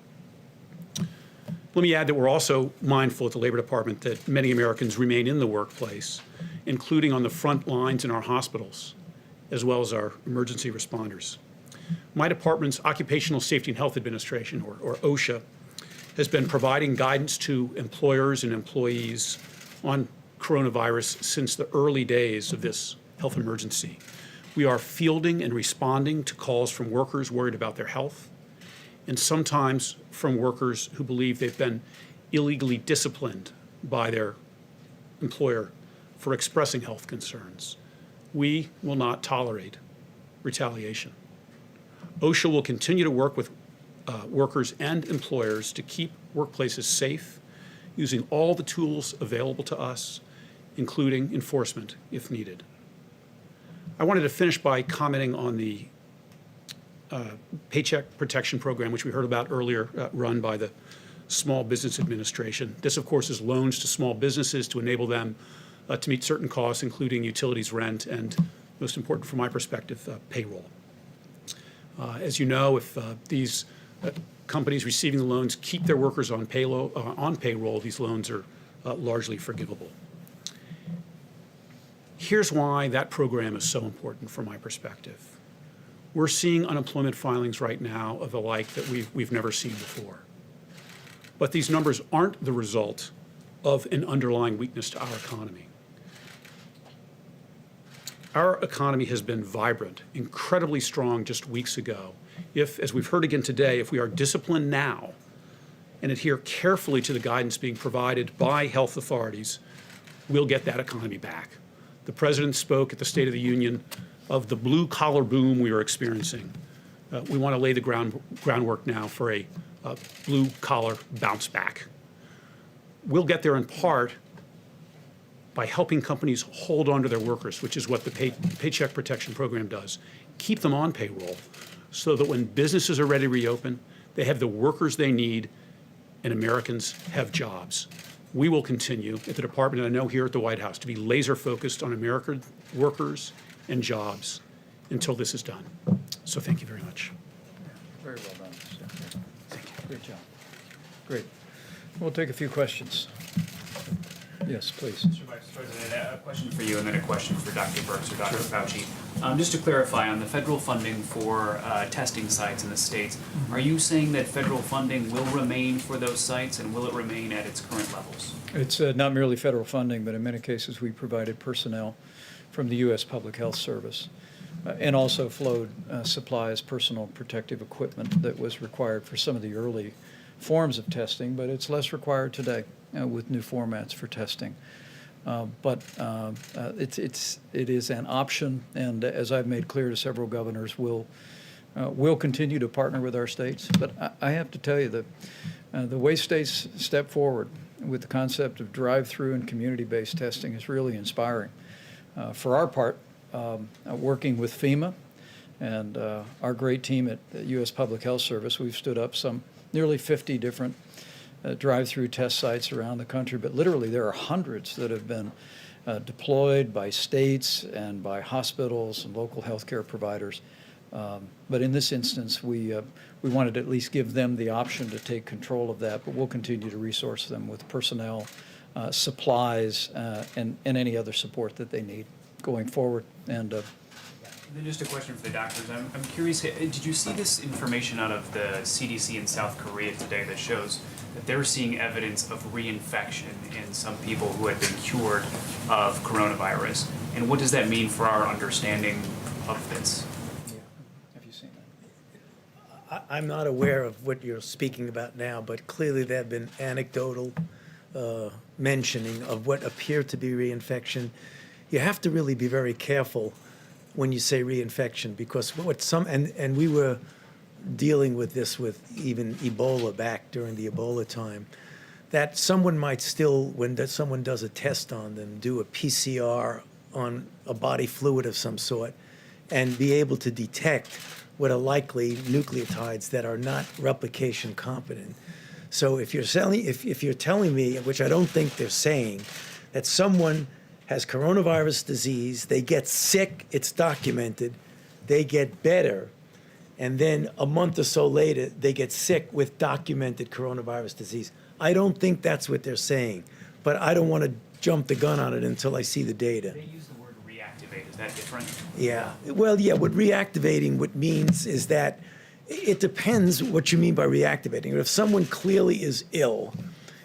Let me add that we're also mindful at the Labor Department that many Americans remain in the workplace, including on the front lines in our hospitals, as well as our emergency responders. My department's Occupational Safety and Health Administration, or OSHA, has been providing guidance to employers and employees on coronavirus since the early days of this health emergency. We are fielding and responding to calls from workers worried about their health, and sometimes from workers who believe they've been illegally disciplined by their employer for expressing health concerns. We will not tolerate retaliation. OSHA will continue to work with workers and employers to keep workplaces safe, using all the tools available to us, including enforcement if needed. I wanted to finish by commenting on the Paycheck Protection Program, which we heard about earlier, run by the Small Business Administration. This, of course, is loans to small businesses to enable them to meet certain costs, including utilities, rent, and, most important from my perspective, payroll. As you know, if these companies receiving the loans keep their workers on payroll, these loans are largely forgivable. Here's why that program is so important from my perspective. We're seeing unemployment filings right now of the like that we've never seen before. But these numbers aren't the result of an underlying weakness to our economy. Our economy has been vibrant, incredibly strong just weeks ago. If, as we've heard again today, if we are disciplined now and adhere carefully to the guidance being provided by health authorities, we'll get that economy back. The President spoke at the State of the Union of the blue-collar boom we are experiencing. We want to lay the groundwork now for a blue-collar bounce back. We'll get there in part by helping companies hold on to their workers, which is what the Paycheck Protection Program does. Keep them on payroll so that when businesses are ready to reopen, they have the workers they need and Americans have jobs. We will continue at the department, and I know here at the White House, to be laser focused on American workers and jobs until this is done. So thank you very much. Very well done. Thank you. Great job. Great. We'll take a few questions. Yes, please. Mr. Vice President, a question for you and then a question for Dr. Birx or Dr. Fauci. Just to clarify, on the federal funding for testing sites in the states, are you saying that federal funding will remain for those sites and will it remain at its current levels? It's not merely federal funding, but in many cases we provided personnel from the U.S. Public Health Service and also flowed supplies, personal protective equipment that was required for some of the early forms of testing, but it's less required today with new formats for testing. But it is an option, and as I've made clear to several governors, we'll continue to partner with our states. But I have to tell you that the way states step forward with the concept of drive-through and community-based testing is really inspiring. For our part, working with FEMA and our great team at the U.S. Public Health Service, we've stood up some nearly 50 different drive-through test sites around the country, but literally there are hundreds that have been deployed by states and by hospitals and local healthcare providers. But in this instance, we wanted to at least give them the option to take control of that, but we'll continue to resource them with personnel, supplies, and any other support that they need going forward. And then just a question for the doctors. I'm curious, did you see this information out of the CDC in South Korea today that shows that they're seeing evidence of reinfection in some people who had been cured of coronavirus? And what does that mean for our understanding of this? Have you seen that? I'm not aware of what you're speaking about now, but clearly there have been anecdotal mentioning of what appeared to be reinfection. You have to really be very careful when you say reinfection, because and we were dealing with this with even Ebola back during the Ebola time, that someone might still, when someone does a test on them, do a PCR on a body fluid of some sort and be able to detect what are likely nucleotides that are not replication competent. So if you're telling me, which I don't think they're saying, that someone has coronavirus disease, they get sick, it's documented, they get better, and then a month or so later, they get sick with documented coronavirus disease. I don't think that's what they're saying, but I don't want to jump the gun on it until I see the data. They use the word reactivate. Is that different? Yeah. Well, yeah, what reactivating what means is that it depends what you mean by reactivating. If someone clearly is ill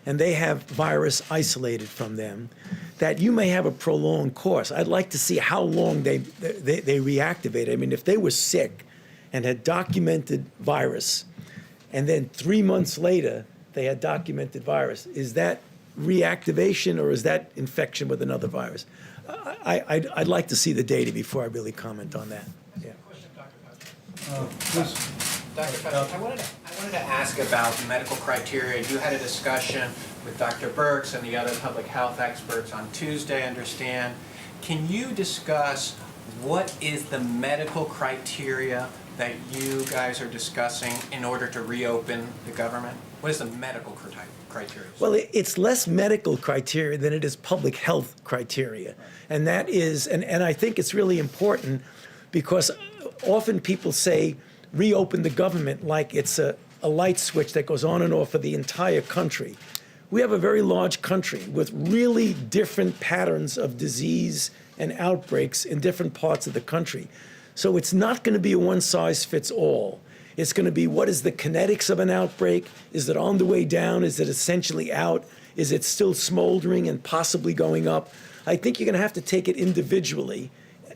and they have virus isolated from them, that you may have a prolonged course. I'd like to see how long they reactivate. I mean, if they were sick and had documented virus, and then 3 months later they had documented virus, is that reactivation or is that infection with another virus? I'd like to see the data before I really comment on that. Yeah. Dr. Fauci, I wanted to ask about medical criteria. You had a discussion with Dr. Birx and the other public health experts on Tuesday, I understand. Can you discuss what is the medical criteria that you guys are discussing in order to reopen the government? What is the medical criteria? Well, it's less medical criteria than it is public health criteria. And that is, and I think it's really important because often people say reopen the government like it's a light switch that goes on and off for the entire country. We have a very large country with really different patterns of disease and outbreaks in different parts of the country. So it's not going to be a one-size-fits-all. It's going to be, what is the kinetics of an outbreak? Is it on the way down? Is it essentially out? Is it still smoldering and possibly going up? I think you're going to have to take it individually.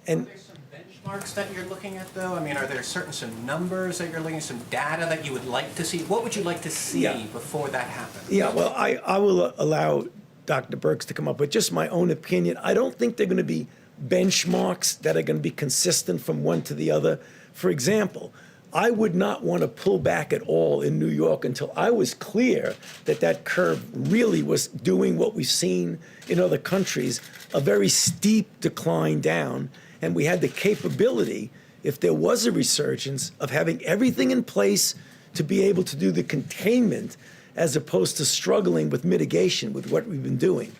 And are there some benchmarks that you're looking at, though? I mean, are there some numbers that you're looking at, some data that you would like to see? What would you like to see before that happens? Yeah, well, I will allow Dr. Birx to come up with just my own opinion. I don't think they're going to be benchmarks that are going to be consistent from one to the other. For example, I would not want to pull back at all in New York until I was clear that that curve really was doing what we've seen in other countries, a very steep decline down, and we had the capability, if there was a resurgence, of having everything in place to be able to do the containment as opposed to struggling with mitigation with what we've been doing.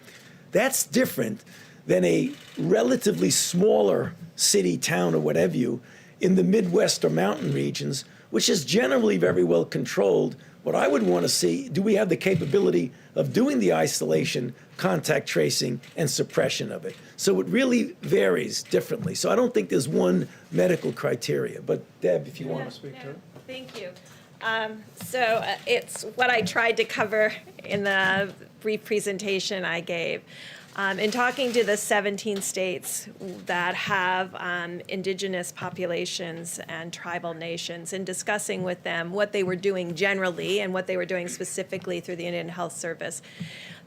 That's different than a relatively smaller city, town, or whatever you, in the Midwest or mountain regions, which is generally very well controlled. What I would want to see, do we have the capability of doing the isolation, contact tracing, and suppression of it? So it really varies differently. So I don't think there's one medical criteria. But Deb, if you want to speak to it. Thank you. It's what I tried to cover in the brief presentation I gave. In talking to the 17 states that have indigenous populations and tribal nations and discussing with them what they were doing generally and what they were doing specifically through the Indian Health Service,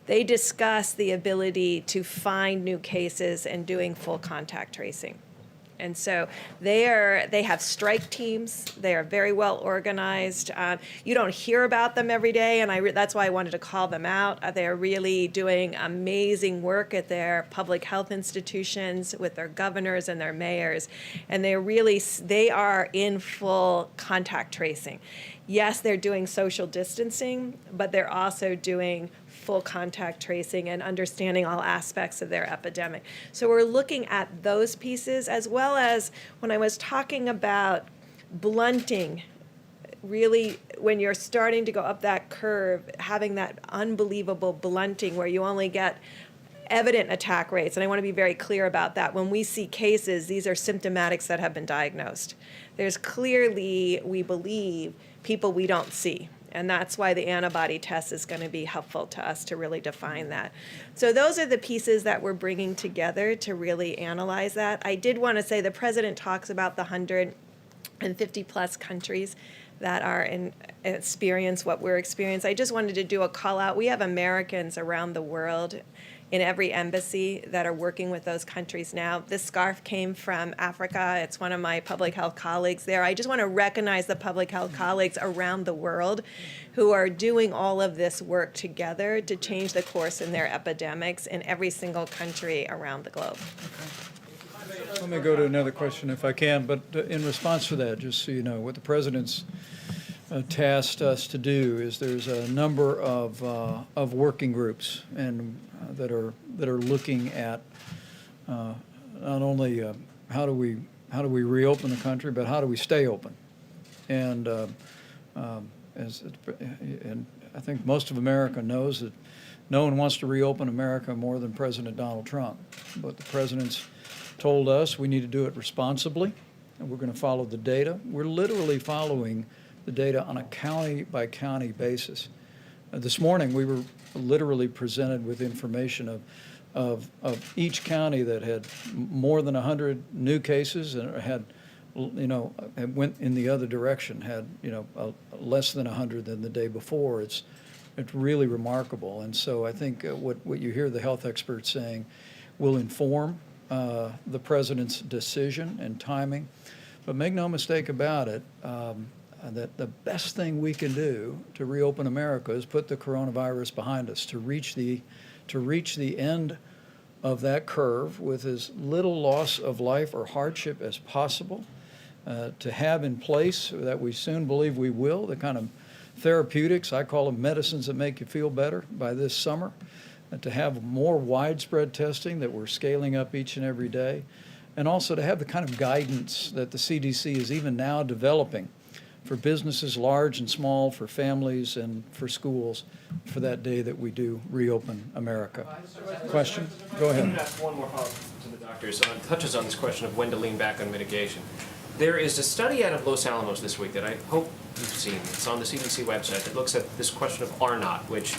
they discussed the ability to find new cases and doing full contact tracing. And so they have strike teams. They are very well organized. You don't hear about them every day, and that's why I wanted to call them out. They are really doing amazing work at their public health institutions with their governors and their mayors, and they are in full contact tracing. Yes, they're doing social distancing, but they're also doing full contact tracing and understanding all aspects of their epidemic. So we're looking at those pieces, as well as when I was talking about blunting, really when you're starting to go up that curve, having that unbelievable blunting where you only get evident attack rates, and I want to be very clear about that. When we see cases, these are symptomatics that have been diagnosed. There's clearly, we believe, people we don't see. And that's why the antibody test is going to be helpful to us to really define that. So those are the pieces that we're bringing together to really analyze that. I did want to say the president talks about the 150 plus countries that are experience what we're experiencing. I just wanted to do a call out. We have Americans around the world in every embassy that are working with those countries now. This scarf came from Africa. It's one of my public health colleagues there. I just want to recognize the public health colleagues around the world who are doing all of this work together to change the course in their epidemics in every single country around the globe. Let me go to another question if I can, but in response to that, just so you know, what the president's tasked us to do is there's a number of working groups and that are looking at not only how do we reopen the country, but how do we stay open, and and I think most of America knows that no one wants to reopen America more than President Donald Trump, but the president's told us we need to do it responsibly, and we're going to follow the data. We're literally following the data on a county-by-county basis. This morning, we were literally presented with information of each county that had more than 100 new cases and had, went in the other direction, had, less than 100 than the day before. It's really remarkable. And so I think what you hear the health experts saying will inform the president's decision and timing. But make no mistake about it, that the best thing we can do to reopen America is put the coronavirus behind us, to reach the end of that curve with as little loss of life or hardship as possible, to have in place that we soon believe we will, the kind of therapeutics, I call them medicines that make you feel better, by this summer, to have more widespread testing that we're scaling up each and every day, and also to have the kind of guidance that the CDC is even now developing for businesses large and small, for families and for schools, for that day that we do reopen America. Question? Go ahead. I'm going to ask one more follow-up to the doctor. So it touches on this question of when to lean back on mitigation. There is a study out of Los Alamos this week that I hope you've seen. It's on the CDC website that looks at this question of R naught, which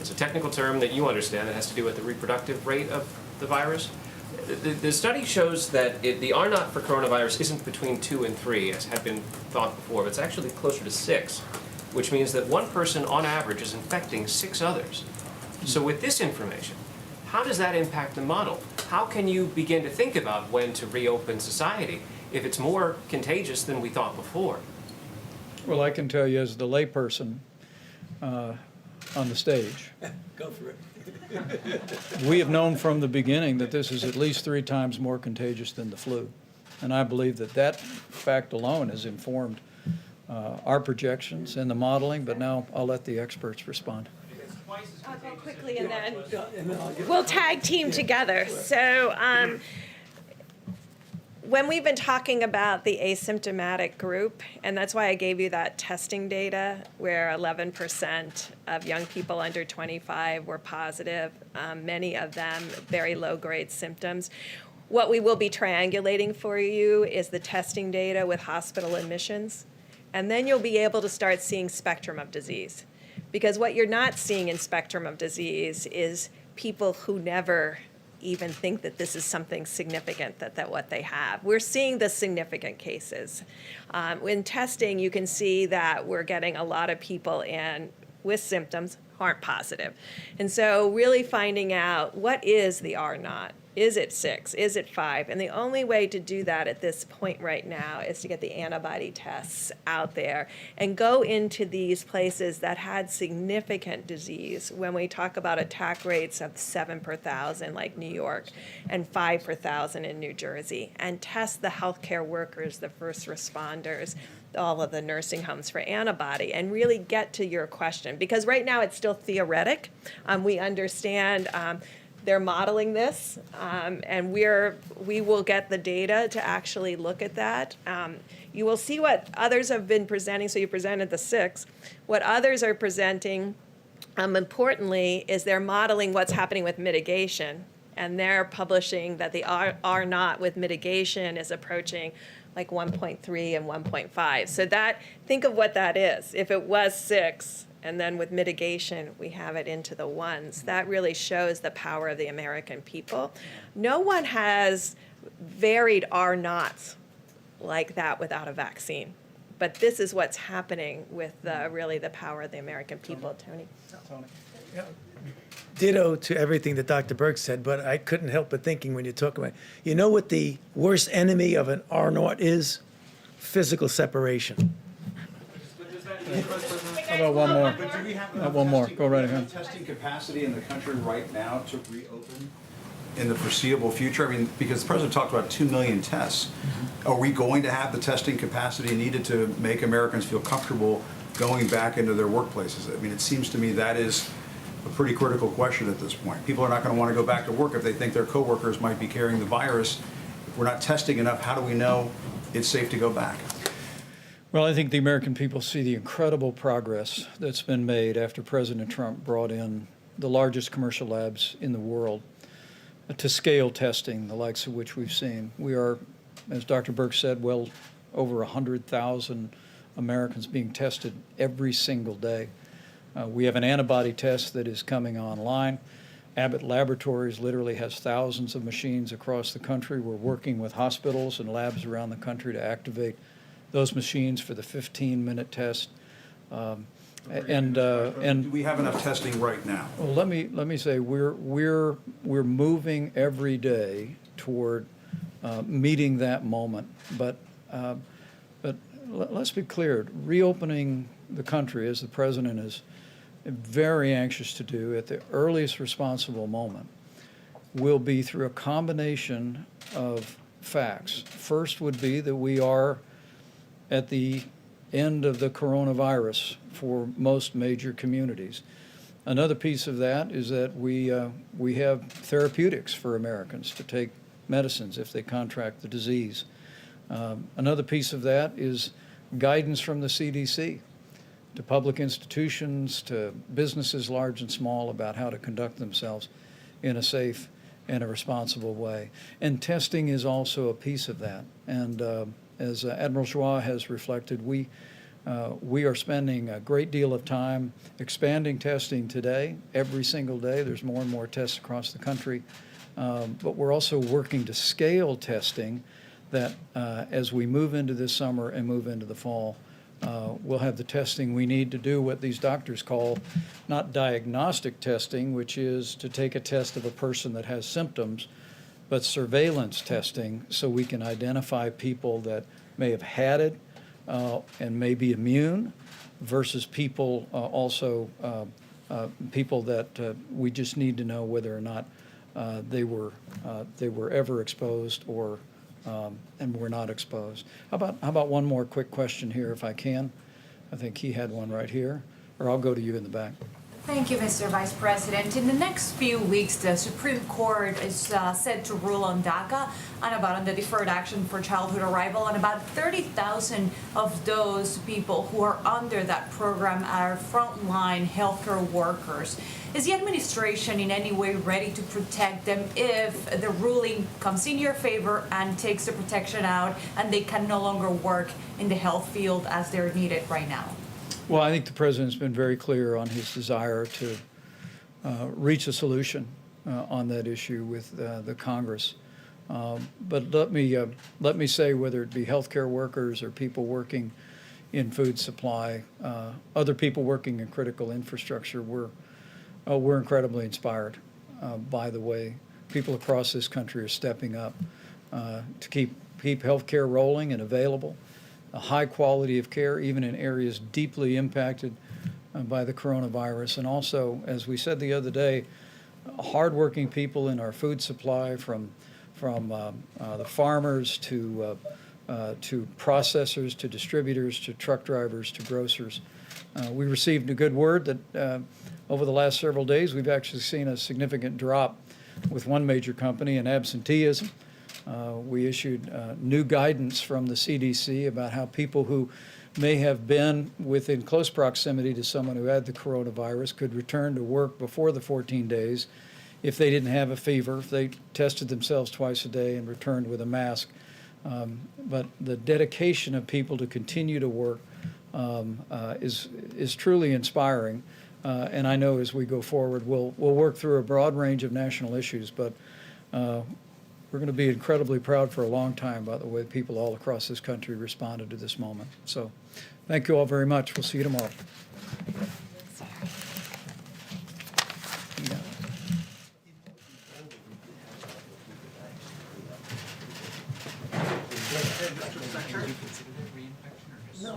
is a technical term that you understand that has to do with the reproductive rate of the virus. The study shows that the R naught for coronavirus isn't between 2 and 3, as had been thought before, but it's actually closer to 6, which means that one person on average is infecting 6 others. So with this information, how does that impact the model? How can you begin to think about when to reopen society if it's more contagious than we thought before? Well, I can tell you as the layperson on the stage, Go for it. we have known from the beginning that this is at least 3 times more contagious than the flu. And I believe that fact alone has informed our projections and the modeling, but now I'll let the experts respond. I'll go quickly and then we'll tag team together. So when we've been talking about the asymptomatic group, and that's why I gave you that testing data where 11% of young people under 25 were positive, many of them very low-grade symptoms. What we will be triangulating for you is the testing data with hospital admissions, and then you'll be able to start seeing spectrum of disease. Because what you're not seeing in spectrum of disease is people who never even think that this is something significant, that what they have. We're seeing the significant cases. In testing, you can see that we're getting a lot of people in with symptoms who aren't positive. And so really finding out what is the R naught. Is it 6? Is it 5? And the only way to do that at this point right now is to get the antibody tests out there and go into these places that had significant disease. When we talk about attack rates of 7 per 1,000 like New York and 5 per 1,000 in New Jersey, and test the healthcare workers, the first responders, all of the nursing homes for antibody, and really get to your question. Because right now it's still theoretic. We understand they're modeling this, and we will get the data to actually look at that. You will see what others have been presenting, so you presented the 6. What others are presenting, importantly, is they're modeling what's happening with mitigation, and they're publishing that the R naught with mitigation is approaching like 1.3 and 1.5. So that, think of what that is. If it was 6, and then with mitigation, we have it into the 1s, that really shows the power of the American people. No one has varied R naughts like that without a vaccine. But this is what's happening with really the power of the American people, Tony. Ditto to everything that Dr. Burke said, but I couldn't help but thinking when you talk about, you know what the worst enemy of an R naught is? Physical separation. How about one more? But do we have One more. Go right do we have ahead. testing capacity in the country right now to reopen in the foreseeable future? I mean, because the president talked about 2 million tests. Are we going to have the testing capacity needed to make Americans feel comfortable going back into their workplaces? I mean, it seems to me that is a pretty critical question at this point. People are not going to want to go back to work if they think their coworkers might be carrying the virus. If we're not testing enough, how do we know it's safe to go back? Well, I think the American people see the incredible progress that's been made after President Trump brought in the largest commercial labs in the world to scale testing, the likes of which we've seen. We are, as Dr. Burke said, well over 100,000 Americans being tested every single day. We have an antibody test that is coming online. Abbott Laboratories literally has thousands of machines across the country. We're working with hospitals and labs around the country to activate those machines for the 15-minute test. Do we have enough testing right now? Well, let me say we're moving every day toward meeting that moment. But let's be clear: reopening the country, as the president is very anxious to do at the earliest responsible moment, will be through a combination of facts. First would be that we are at the end of the coronavirus for most major communities. Another piece of that is that we have therapeutics for Americans to take medicines if they contract the disease. Another piece of that is guidance from the CDC to public institutions, to businesses large and small, about how to conduct themselves in a safe and a responsible way. And testing is also a piece of that. And as Admiral Joie has reflected, we are spending a great deal of time expanding testing today. Every single day, there's more and more tests across the country. But we're also working to scale testing that as we move into this summer and move into the fall, we'll have the testing we need to do what these doctors call not diagnostic testing, which is to take a test of a person that has symptoms, but surveillance testing, so we can identify people that may have had it and may be immune, versus people people that we just need to know whether or not they were ever exposed or and were not exposed. How about one more quick question here, if I can? I think he had one right here, or I'll go to you in the back. Thank you, Mr. Vice President. In the next few weeks, the Supreme Court is set to rule on DACA and on the Deferred Action for Childhood Arrival, and about 30,000 of those people who are under that program are frontline healthcare workers. Is the administration in any way ready to protect them if the ruling comes in your favor and takes the protection out and they can no longer work in the health field as they're needed right now? Well, I think the president's been very clear on his desire to reach a solution on that issue with the Congress. But let me say, whether it be healthcare workers or people working in food supply, other people working in critical infrastructure, we're incredibly inspired by the way people across this country are stepping up to keep healthcare rolling and available. A high quality of care, even in areas deeply impacted by the coronavirus. And also, as we said the other day, hardworking people in our food supply, from the farmers to processors, to distributors, to truck drivers, to grocers. We received a good word that over the last several days, we've actually seen a significant drop with one major company in absenteeism. We issued new guidance from the CDC about how people who may have been within close proximity to someone who had the coronavirus could return to work before the 14 days if they didn't have a fever, if they tested themselves twice a day and returned with a mask. But the dedication of people to continue to work is truly inspiring. And I know as we go forward, we'll work through a broad range of national issues, but we're going to be incredibly proud for a long time by the way people all across this country responded to this moment. So thank you all very much. We'll see you tomorrow. No,